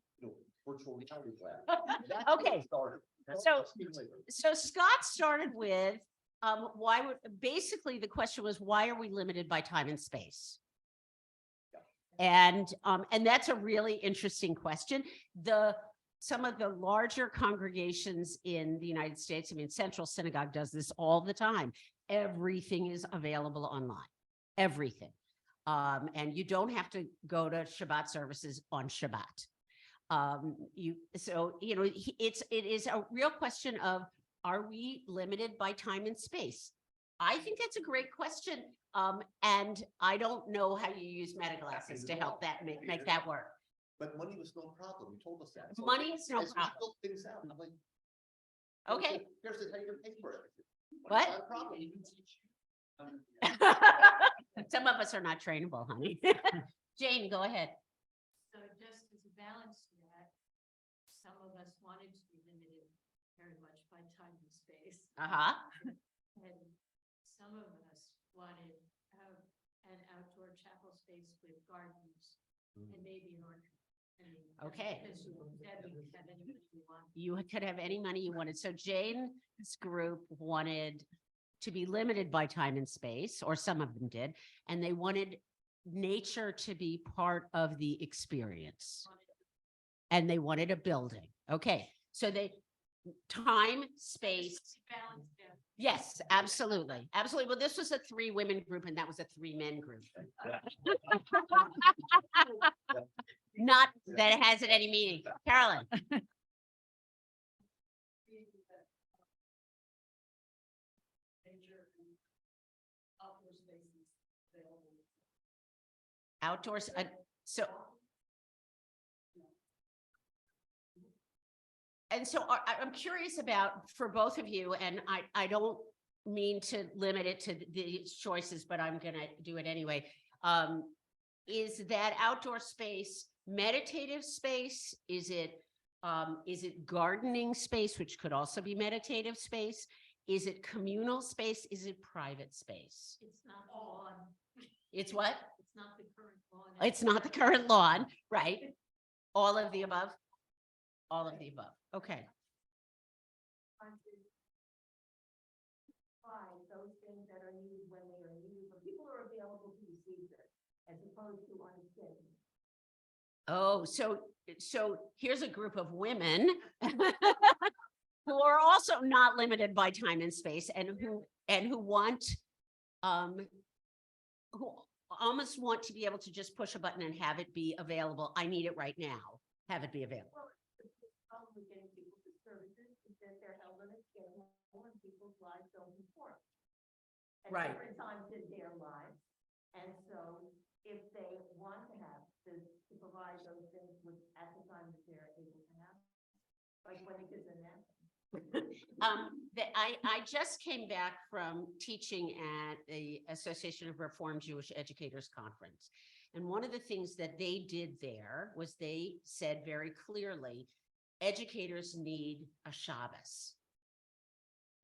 virtual reality glasses. That's how it Okay. started. So- I'll speak later. So Scott started with, basically the question was, why are we limited by time and space? And that's a really interesting question. Some of the larger congregations in the United States, I mean, Central Synagogue does this all the time. Everything is available online, everything. And you don't have to go to Shabbat services on Shabbat. It is a real question of, are we limited by time and space? I think that's a great question. And I don't know how you use meta glasses to help that make that work. But money was no problem. You told us that. So Money is no as we problem. built things out, I'm like. Okay. Here's how you're gonna pay for everything. What? Not a problem. Some of us are not trainable, honey. Jane, go ahead. So just as a balance to that, some of us wanted to be limited very much by time and space. Uh-huh. And some of us wanted to have an outdoor chapel space with gardens and maybe an orchard. I mean, Okay. because you said we could have anybody we want. You could have any money you wanted. So Jane's group wanted to be limited by time and space, or some of them did, and they wanted nature to be part of the experience. And they wanted a building. Okay, so time, space. Balance, yeah. Yes, absolutely. Absolutely. Well, this was a 3 women group and that was a 3 men group. Not that it has any meaning. Carolyn. Nature and outdoor spaces available. Outdoors, so. And so I'm curious about, for both of you, and I don't mean to limit it to these choices, but I'm gonna do it anyway. Is that outdoor space meditative space? Is it gardening space, which could also be meditative space? Is it communal space? Is it private space? It's not all on. It's what? It's It's not the current law. It's not the current law, right? All of the above? All of the above. Okay. Find those things that are needed when they are needed, when people are available to receive them, as opposed to on schedule. Oh, so here's a group of women who are also not limited by time and space and who want, who almost want to be able to just push a button and have it be available. I need it right now. Have it be available. Well, the problem with getting people to services is that they're held on a schedule and people's lives don't conform. At Right. different times in their lives. And so if they want to have to provide those things with at the time that they're able to have, like when it is in them. I just came back from teaching at the Association of Reformed Jewish Educators Conference. And one of the things that they did there was they said very clearly, educators need a Shabbos.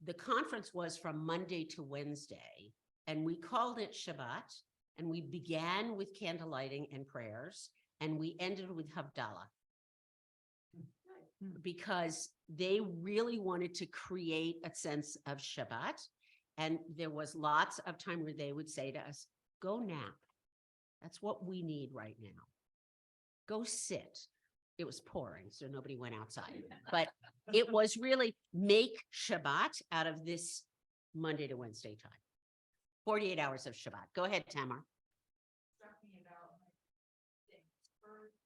The conference was from Monday to Wednesday, and we called it Shabbat, and we began with candle lighting and prayers, and we ended with Havdalah. Because they really wanted to create a sense of Shabbat. And there was lots of time where they would say to us, go nap. That's what we need right now. Go sit. It was pouring, so nobody went outside. But it was really make Shabbat out of this Monday to Wednesday time. 48 hours of Shabbat. Go ahead, Tamar. Struck me about things. First,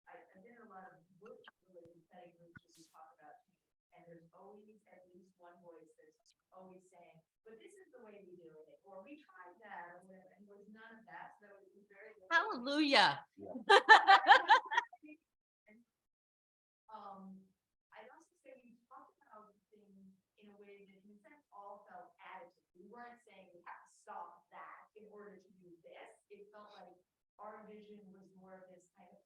I did a lot of work related study groups as we talk about change, and there's always at least one voice that's always saying, but this is the way we do it, or we tried that, or whatever, and there was none of that, so it was very. Hallelujah. I'd also say we talked about things in a way that in a sense all felt additive. We weren't saying we have to stop that in order to do this. It felt like our vision was more of this kind of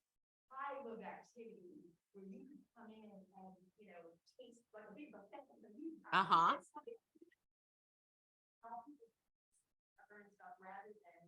hive of activity where you could come in and, you know, taste like a big buffet of the meat. Uh-huh. Stuff rather than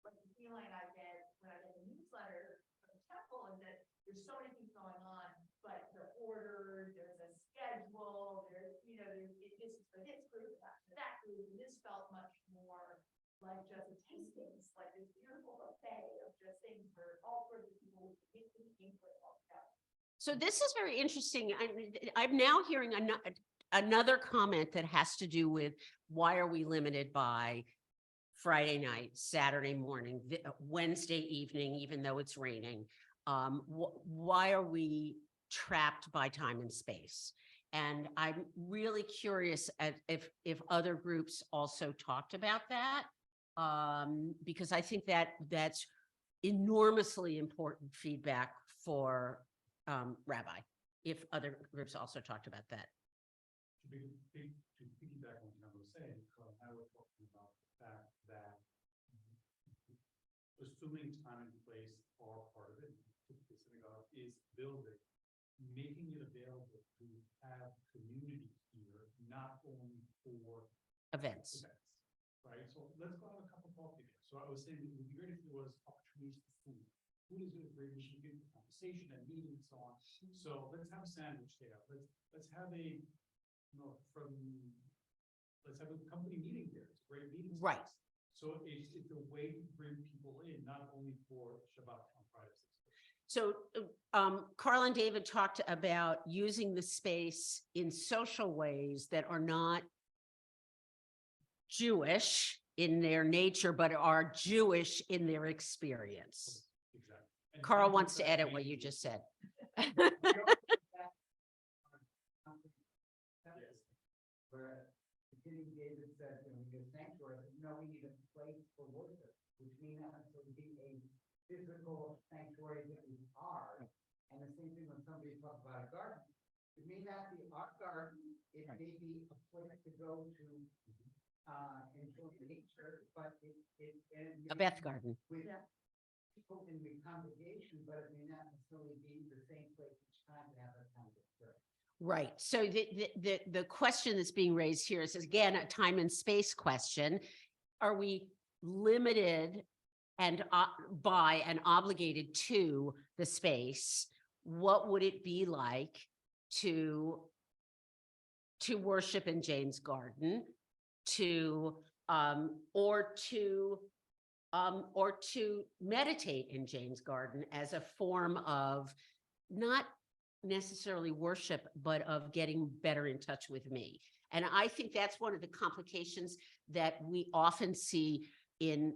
like the feeling I get when I get the newsletter from the temple is that there's so many things going on, but they're ordered, there's a schedule, there's, you know, this is for this group, that's for that group, and this felt much more like just a tastings, like this beautiful buffet of just things where all sorts of people would get the input all together. So this is very interesting. I'm now hearing another comment that has to do with why are we limited by Friday night, Saturday morning, Wednesday evening, even though it's raining. Why are we trapped by time and space? And I'm really curious if other groups also talked about that, because I think that that's enormously important feedback for Rabbi, if other groups also talked about that. To piggyback on what I was saying, I was talking about the fact that assuming time and place are part of it, the synagogue is building, making it available to have community here, not only for Events. Right, so let's go have a cup of coffee there. So I was saying it would be great if there was opportunities for food. Food is a great issue, get the conversation and meeting and so on. So let's have a sandwich there. Let's have a, let's have a company meeting there. It's a great meeting space. Right. So it's a way to bring people in, not only for Shabbat on Fridays. So Carl and David talked about using the space in social ways that are not Jewish in their nature, but are Jewish in their experience. Exactly. And Carl think wants of to that edit way what you too. just said. Where beginning David said, when we get sanctuary, no, we need a place for worship, which means that to be a physical sanctuary that we are. And the same thing when somebody talks about a garden, it may not be our garden, it may be a place to go to enjoy nature, but A Beth Garden. with people in the congregation, but it may not necessarily be the same place each time to have that kind of experience. Right. So the question that's being raised here is again, a time and space question. Are we limited and by and obligated to the space, what would it be like to worship in Jane's Garden, or to meditate in Jane's Garden as a form of not necessarily worship, but of getting better in touch with me. And I think that's one of the complications that we often see in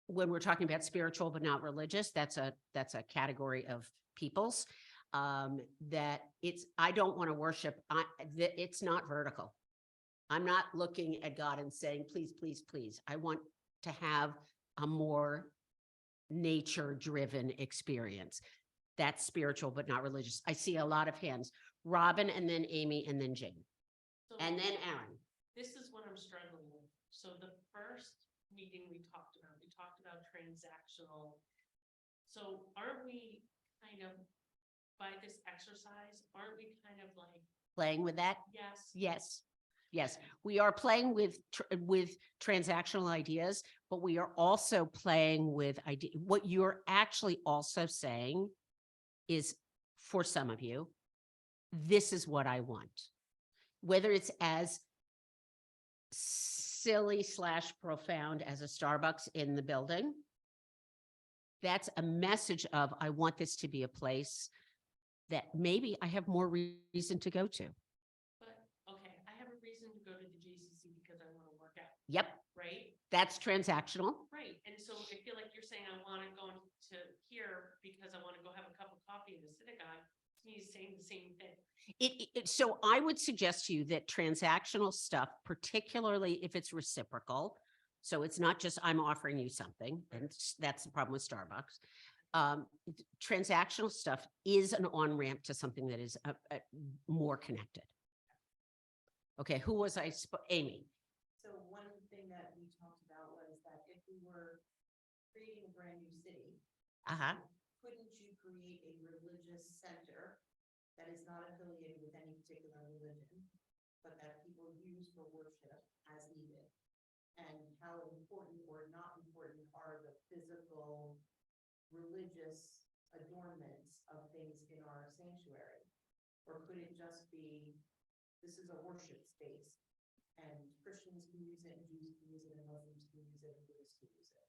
when we're talking about spiritual but not religious. That's a category of peoples that I don't want to worship. It's not vertical. I'm not looking at God and saying, please, please, please. I want to have a more nature-driven experience. That's spiritual but not religious. I see a lot of hands. Robin, and then Amy, and then Jane, So and then Aaron. this is what I'm struggling with. So the first meeting we talked about transactional. So aren't we kind of, by this exercise, aren't we kind of like, Playing with that? yes, Yes. Yes, we are playing with transactional ideas, but we are also playing with what you're actually also saying is, for some of you, this is what I want. Whether it's as silly / profound as a Starbucks in the building, that's a message of, I want this to be a place that maybe I have more reason to go to. but, okay, I have a reason to go to the JCC because I want to work out, Yep, right? that's transactional. Right, and so I feel like you're saying I want to go to here because I want to go have a cup of coffee in the synagogue. To me, is saying the same thing. So I would suggest to you that transactional stuff, particularly if it's reciprocal, so it's not just I'm offering you something, and that's the problem with Starbucks. Transactional stuff is an on-ramp to something that is more connected. Okay, who was Amy? So one thing that we talked about was that if we were creating a brand new city, Uh-huh. couldn't you create a religious center that is not affiliated with any particular religion, but that people use for worship as needed? And how important or not important are the physical religious adornments of things in our sanctuary? Or could it just be, this is a worship space and Christians can use it and Jews can use it and Muslims can use it and Buddhists can use it?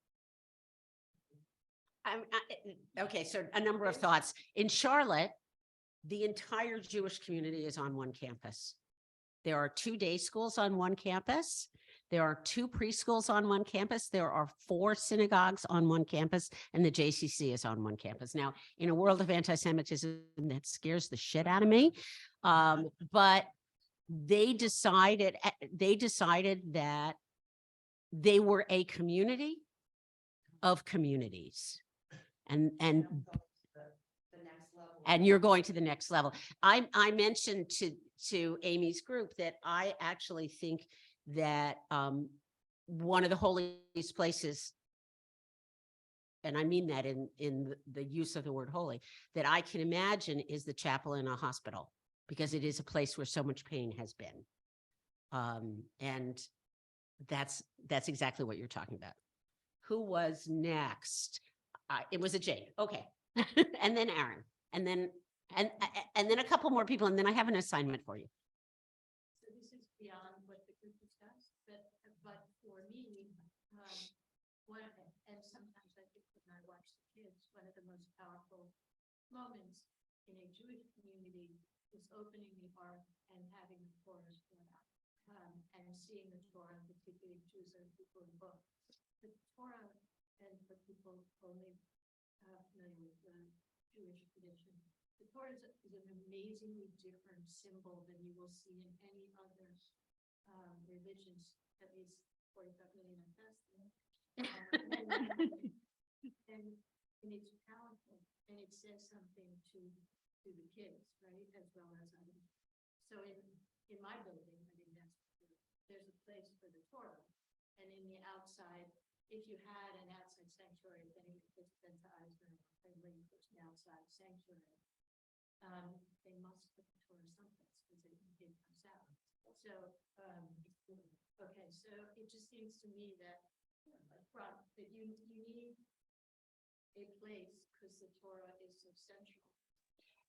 Okay, so a number of thoughts. In Charlotte, the entire Jewish community is on one campus. There are 2 day schools on one campus. There are 2 preschools on one campus. There are 4 synagogues on one campus, and the JCC is on one campus. Now, in a world of anti-Semitism, that scares the shit out of me. But they decided that they were a community of communities. And The next level. and you're going to the next level. I mentioned to Amy's group that I actually think that one of the holiest places, and I mean that in the use of the word holy, that I can imagine is the chapel in a hospital, because it is a place where so much pain has been. And that's exactly what you're talking about. Who was next? It was a Jane. Okay. And then Aaron, and then a couple more people, and then I have an assignment for you. So this is beyond what the group discussed, but for me, and sometimes I think when I watch the kids, one of the most powerful moments in a Jewish community is opening the ark and having the Torah spread out, and seeing the Torah, particularly Jews and people in book. The Torah, and for people only familiar with the Jewish tradition, the Torah is an amazingly different symbol than you will see in any other religions, at least 45 million at best. And it's powerful, and it says something to the kids, right, as well as others. So in my building, I think there's a place for the Torah, and in the outside, if you had an outside sanctuary, if any kids been to Eisner, and when there's an outside sanctuary, they must put the Torah someplace because it comes out. So, okay, so it just seems to me that front, that you need a place because the Torah is so central.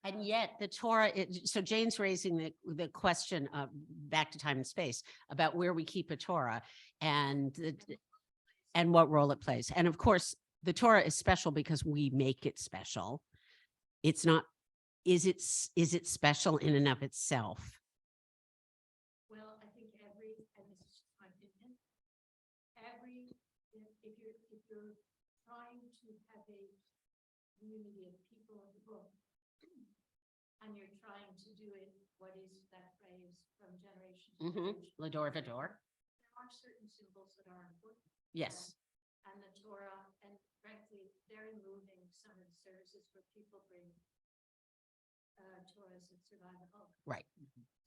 And yet the Torah, so Jane's raising the question of back to time and space about where we keep a Torah and and what role it plays. And of course, the Torah is special because we make it special. It's not, is it special in and of itself? Well, I think every, and this is just my opinion, if you're trying to have a community of people of the book, and you're trying to do it, what is that phrase, from generation to generation? Lador Vador. There are certain symbols that are important. Yes. And the Torah, and frankly, it's very moving, some of the services where people bring Torahs that survive at home. Right.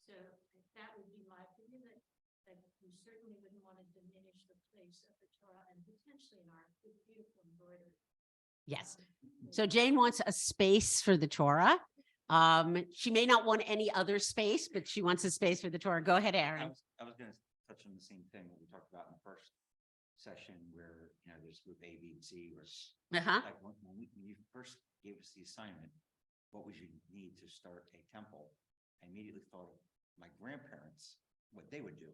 So that would be my opinion, that we certainly wouldn't want to diminish the place of the Torah and potentially in our beautiful embroidery. Yes. So Jane wants a space for the Torah. She may not want any other space, but she wants a space for the Torah. Go ahead, Aaron. I was gonna touch on the same thing that we talked about in the first session where, you know, there's group A, B, and C, or like when you first gave us the assignment, what would you need to start a temple? I immediately thought of my grandparents, what they would do.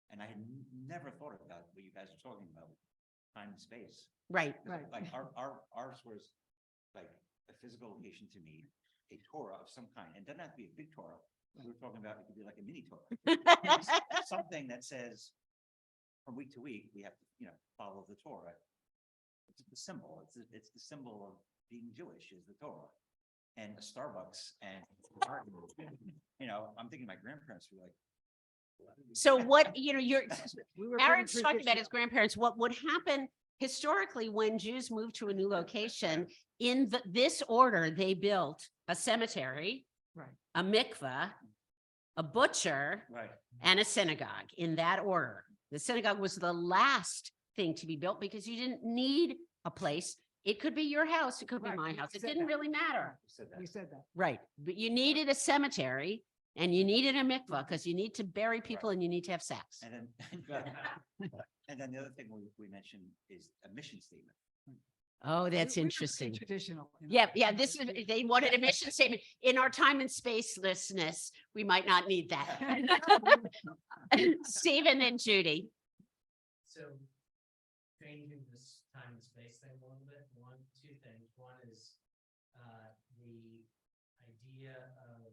And I had never thought about what you guys are talking about, time and space. Right. Like ours was like a physical location to meet, a Torah of some kind, and it doesn't have to be a big Torah. We were talking about, it could be like a mini Torah. Something that says from week to week, we have to, you know, follow the Torah. It's the symbol. It's the symbol of being Jewish is the Torah. And a Starbucks and, you know, I'm thinking my grandparents were like. So what, you know, Aaron's talking about his grandparents. What would happen historically when Jews moved to a new location, in this order, they built a cemetery, a mikveh, a butcher, and a synagogue in that order. The synagogue was the last thing to be built because you didn't need a place. It could be your house. It could be my house. It didn't really matter. You said that. Right. But you needed a cemetery and you needed a mikveh because you need to bury people and you need to have sex. And then, and then the other thing we mentioned is a mission statement. Oh, that's interesting. Traditional. Yeah, this is, they wanted a mission statement. In our time and spacelessness, we might not need that. Stephen and Judy. So changing this time and space thing a little bit, two things. One is the idea of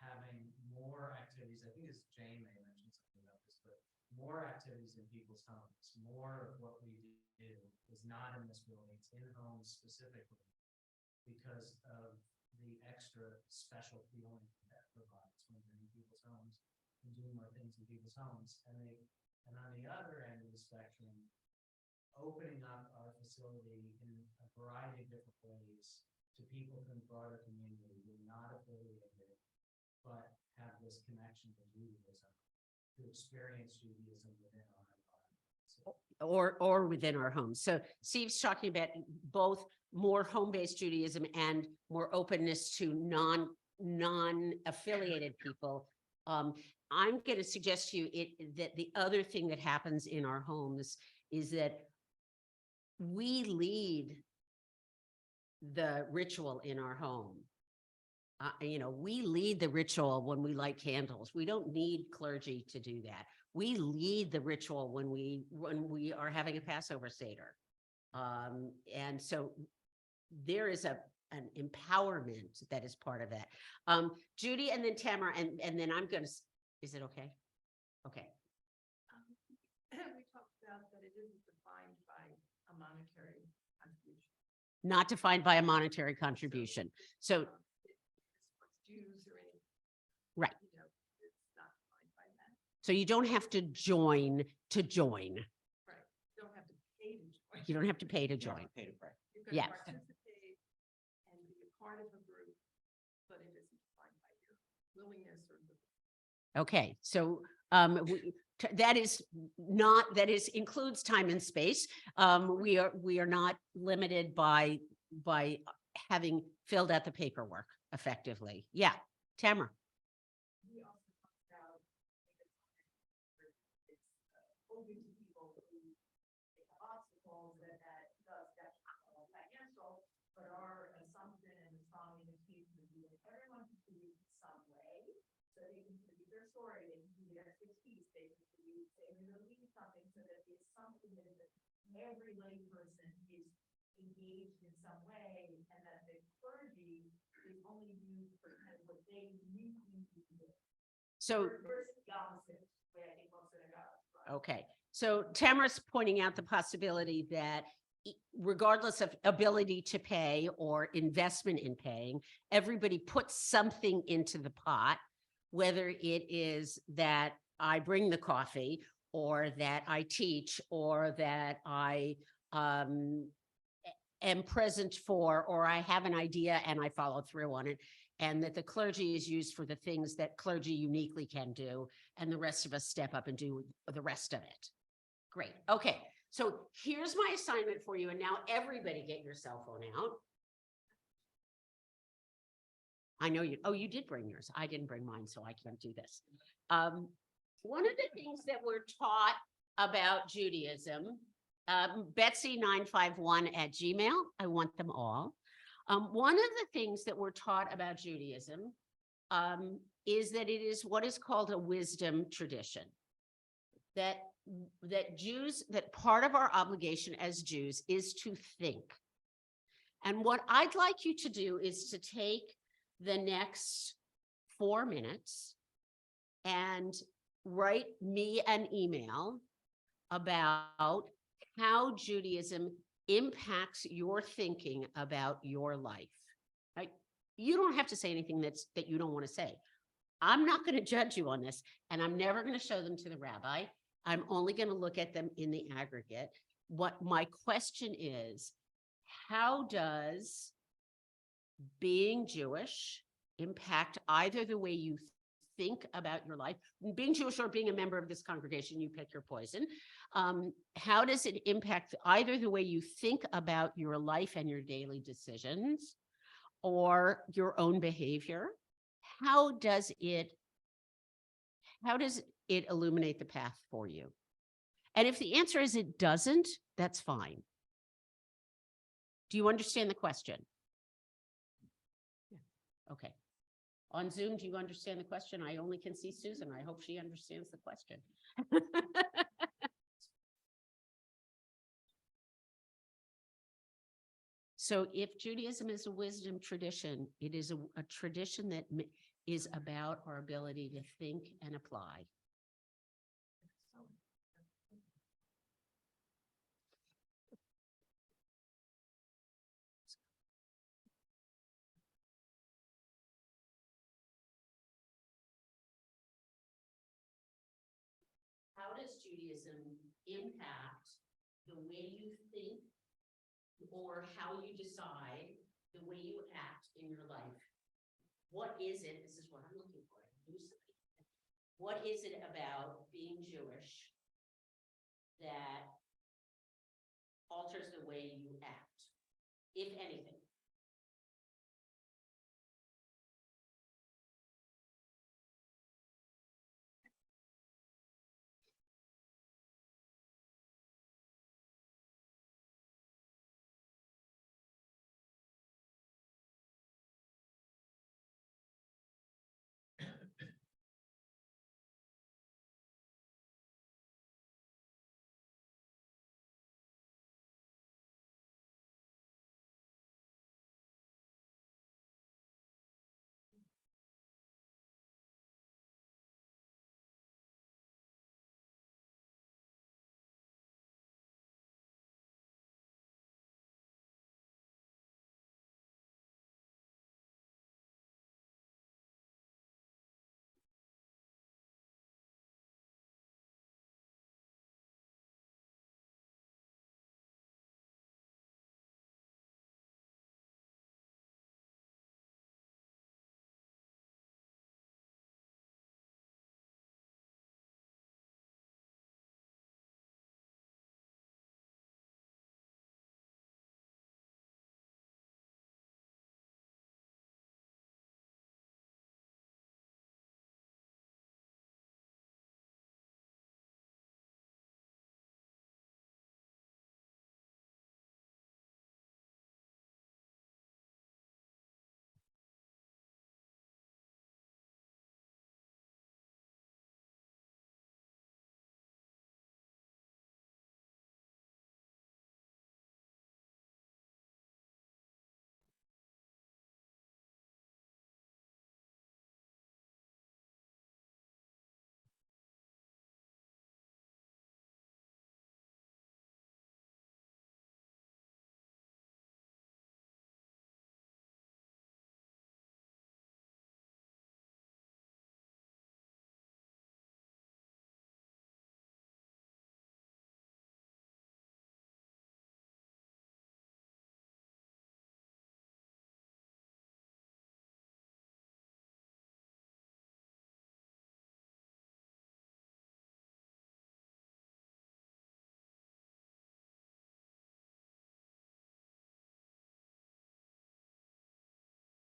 having more activities. I think it's Jane may mention something about this, but more activities in people's homes. More of what we do is not in this building, it's in homes specifically because of the extra special feeling that provides when you're in people's homes and doing more things in people's homes. And on the other end of the spectrum, opening up our facility in a variety of different ways to people from the broader community who are not affiliated, but have this connection to Judaism, to experience Judaism within our environment. So, Or within our homes. So Steve's talking about both more home-based Judaism and more openness to non-affiliated people. I'm going to suggest to you that the other thing that happens in our homes is that we lead the ritual in our home. You know, we lead the ritual when we light candles. We don't need clergy to do that. We lead the ritual when we are having a Passover Seder. And so there is an empowerment that is part of that. Judy and then Tamara, and then I'm going to, is it okay? Okay. We talked about that it isn't defined by a monetary contribution. Not defined by a monetary contribution. So, It's dues or anything. right. You know, it's not defined by that. So you don't have to join to join. Right. You don't have to pay to join. You don't have to pay to You don't join. have to pay to pray. You can Yeah. participate and be a part of a group, but it isn't defined by your willingness or. Okay, so that includes time and space. We are not limited by having filled out the paperwork effectively. Yeah, Tamara. We also talked about it's open to people who story and you have 6 piece, basically, you say, we're gonna leave something so that it's something that every layperson is engaged in some way, and that the clergy is only used for kind of what they need to do. So, Versus the opposite, way I think most synagogues run. okay, so Tamara's pointing out the possibility that regardless of ability to pay or investment in paying, everybody puts something into the pot, whether it is that I bring the coffee or that I teach or that I am present for, or I have an idea and I follow through on it, and that the clergy is used for the things that clergy uniquely can do, and the rest of us step up and do the rest of it. Great. Okay. So here's my assignment for you. And now everybody get your cell phone out. I know you, oh, you did bring yours. I didn't bring mine, so I can't do this. One of the things that we're taught about Judaism, Betsy951@gmail, I want them all. One of the things that we're taught about Judaism is that it is what is called a wisdom tradition. That part of our obligation as Jews is to think. And what I'd like you to do is to take the next 4 minutes and write me an email about how Judaism impacts your thinking about your life. Right? You don't have to say anything that you don't want to say. I'm not going to judge you on this, and I'm never going to show them to the rabbi. I'm only going to look at them in the aggregate. What my question is, how does being Jewish impact either the way you think about your life, being Jewish or being a member of this congregation, you pick your poison. How does it impact either the way you think about your life and your daily decisions or your own behavior? How does it illuminate the path for you? And if the answer is it doesn't, that's fine. Do you understand the question? Yeah. Okay. On Zoom, do you understand the question? I only can see Susan. I hope she understands the question. So if Judaism is a wisdom tradition, it is a tradition that is about our ability to think and apply. How does Judaism impact the way you think or how you decide, the way you act in your life? What is it? This is what I'm looking for. What is it about being Jewish that alters the way you act, if anything?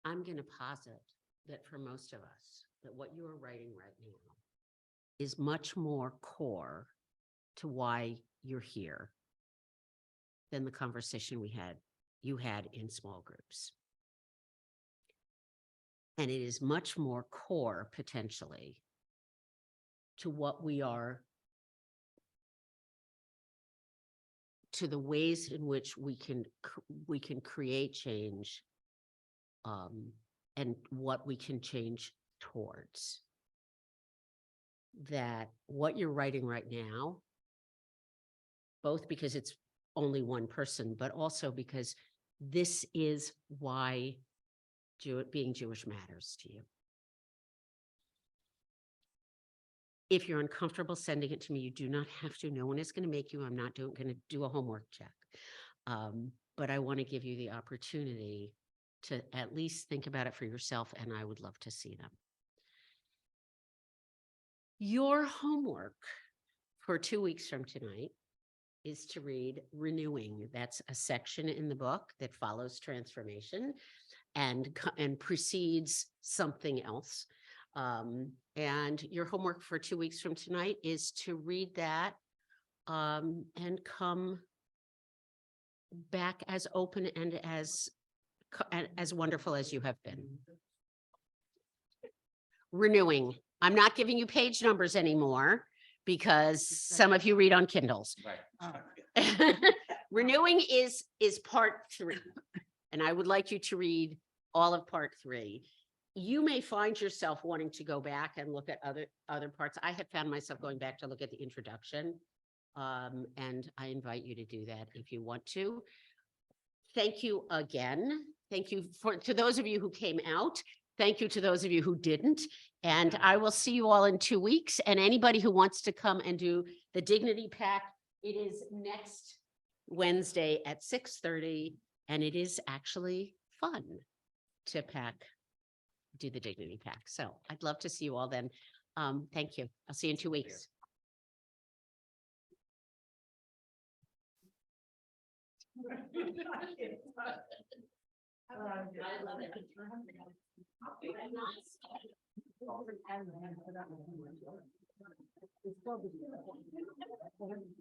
I'm going to posit that for most of us, that what you are writing right now is much more core to why you're here than the conversation you had in small groups. And it is much more core potentially to what we are, to the ways in which we can create change, and what we can change towards. That what you're writing right now, both because it's only one person, but also because this is why being Jewish matters to you. If you're uncomfortable sending it to me, you do not have to. No one is going to make you. I'm not going to do a homework check. But I want to give you the opportunity to at least think about it for yourself, and I would love to see them. Your homework for 2 weeks from tonight is to read Renewing. That's a section in the book that follows transformation and precedes something else. And your homework for 2 weeks from tonight is to read that and come back as open and as wonderful as you have been. Renewing. I'm not giving you page numbers anymore because some of you read on Kindles. Right. Renewing is part 3. And I would like you to read all of part 3. You may find yourself wanting to go back and look at other parts. I have found myself going back to look at the introduction. And I invite you to do that if you want to. Thank you again. Thank you to those of you who came out. Thank you to those of you who didn't. And I will see you all in 2 weeks. And anybody who wants to come and do the Dignity Pack, it is next Wednesday at 6:30. And it is actually fun to do the Dignity Pack. So I'd love to see you all then. Thank you. I'll see you in 2 weeks. I love it.